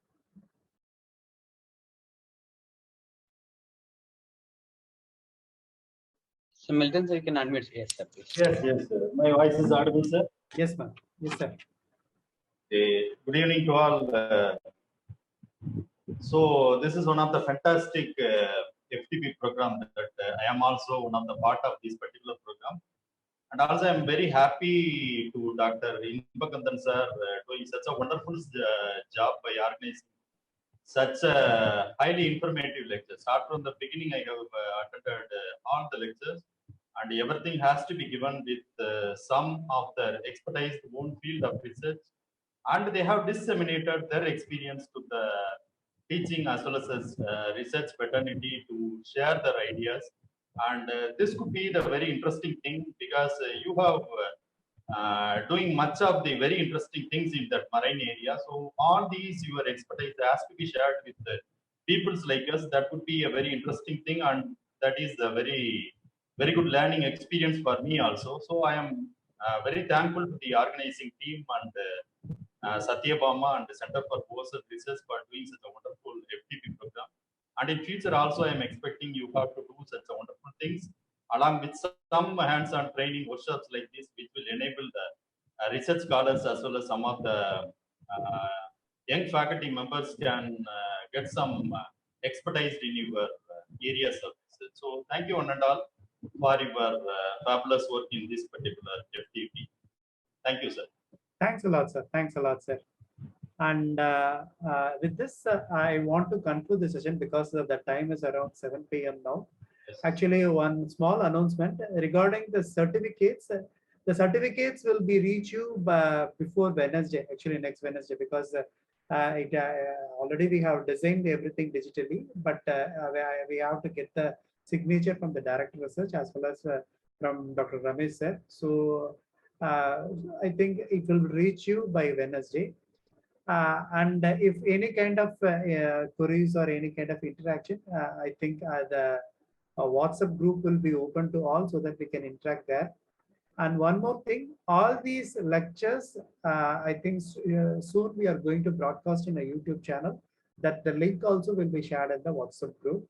Speaker 2: So Milton, sir, you can unmute. Yes, sir, please.
Speaker 11: Yes, sir. My voice is audible, sir?
Speaker 3: Yes, ma'am. Yes, sir.
Speaker 11: Good evening to all. So this is one of the fantastic FTP program that I am also one of the part of this particular program. And also I am very happy to Dr. Inbakandan sir doing such a wonderful job by organizing such a highly informative lecture. Start from the beginning, I have attended all the lectures, and everything has to be given with some of their expertise, own field of research, and they have disseminated their experience to the teaching as well as research fraternity to share their ideas. And this could be the very interesting thing, because you have doing much of the very interesting things in that marine area. So all these your expertise has to be shared with the peoples like us. That would be a very interesting thing, and that is a very good learning experience for me also. So I am very thankful to the organizing team and Satyabama and the Center for Postal Research for doing such a wonderful FTP program. And in future also, I am expecting you have to do such a wonderful things along with some hands-on training workshops like this, which will enable the research scholars as well as some of the young faculty members can get some expertise in your areas of research. So thank you one and all. for your fabulous work in this particular FTP. Thank you, sir.
Speaker 3: Thanks a lot, sir. Thanks a lot, sir. And with this, I want to conclude the session because the time is around 7 p.m. now.
Speaker 11: Yes.
Speaker 3: Actually, one small announcement regarding the certificates. The certificates will be reach you before Wednesday, actually next Wednesday, because already we have designed everything digitally, but we have to get the signature from the director of research as well as from Dr. Ramesh sir. So I think it will reach you by Wednesday. And if any kind of queries or any kind of interaction, I think the WhatsApp group will be open to all so that we can interact there. And one more thing, all these lectures, I think soon we are going to broadcast in a YouTube channel. That the link also will be shared in the WhatsApp group.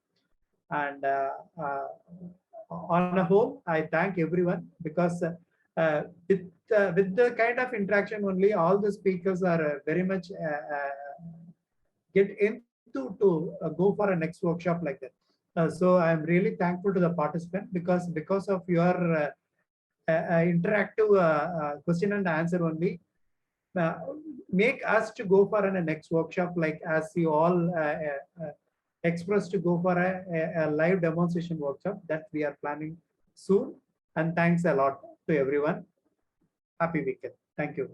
Speaker 3: And on a whole, I thank everyone because with the kind of interaction only, all the speakers are very much get into to go for a next workshop like that. So I'm really thankful to the participant because of your interactive question and answer only make us to go for a next workshop, like as you all expressed to go for a live demonstration workshop that we are planning soon. And thanks a lot to everyone. Happy weekend. Thank you.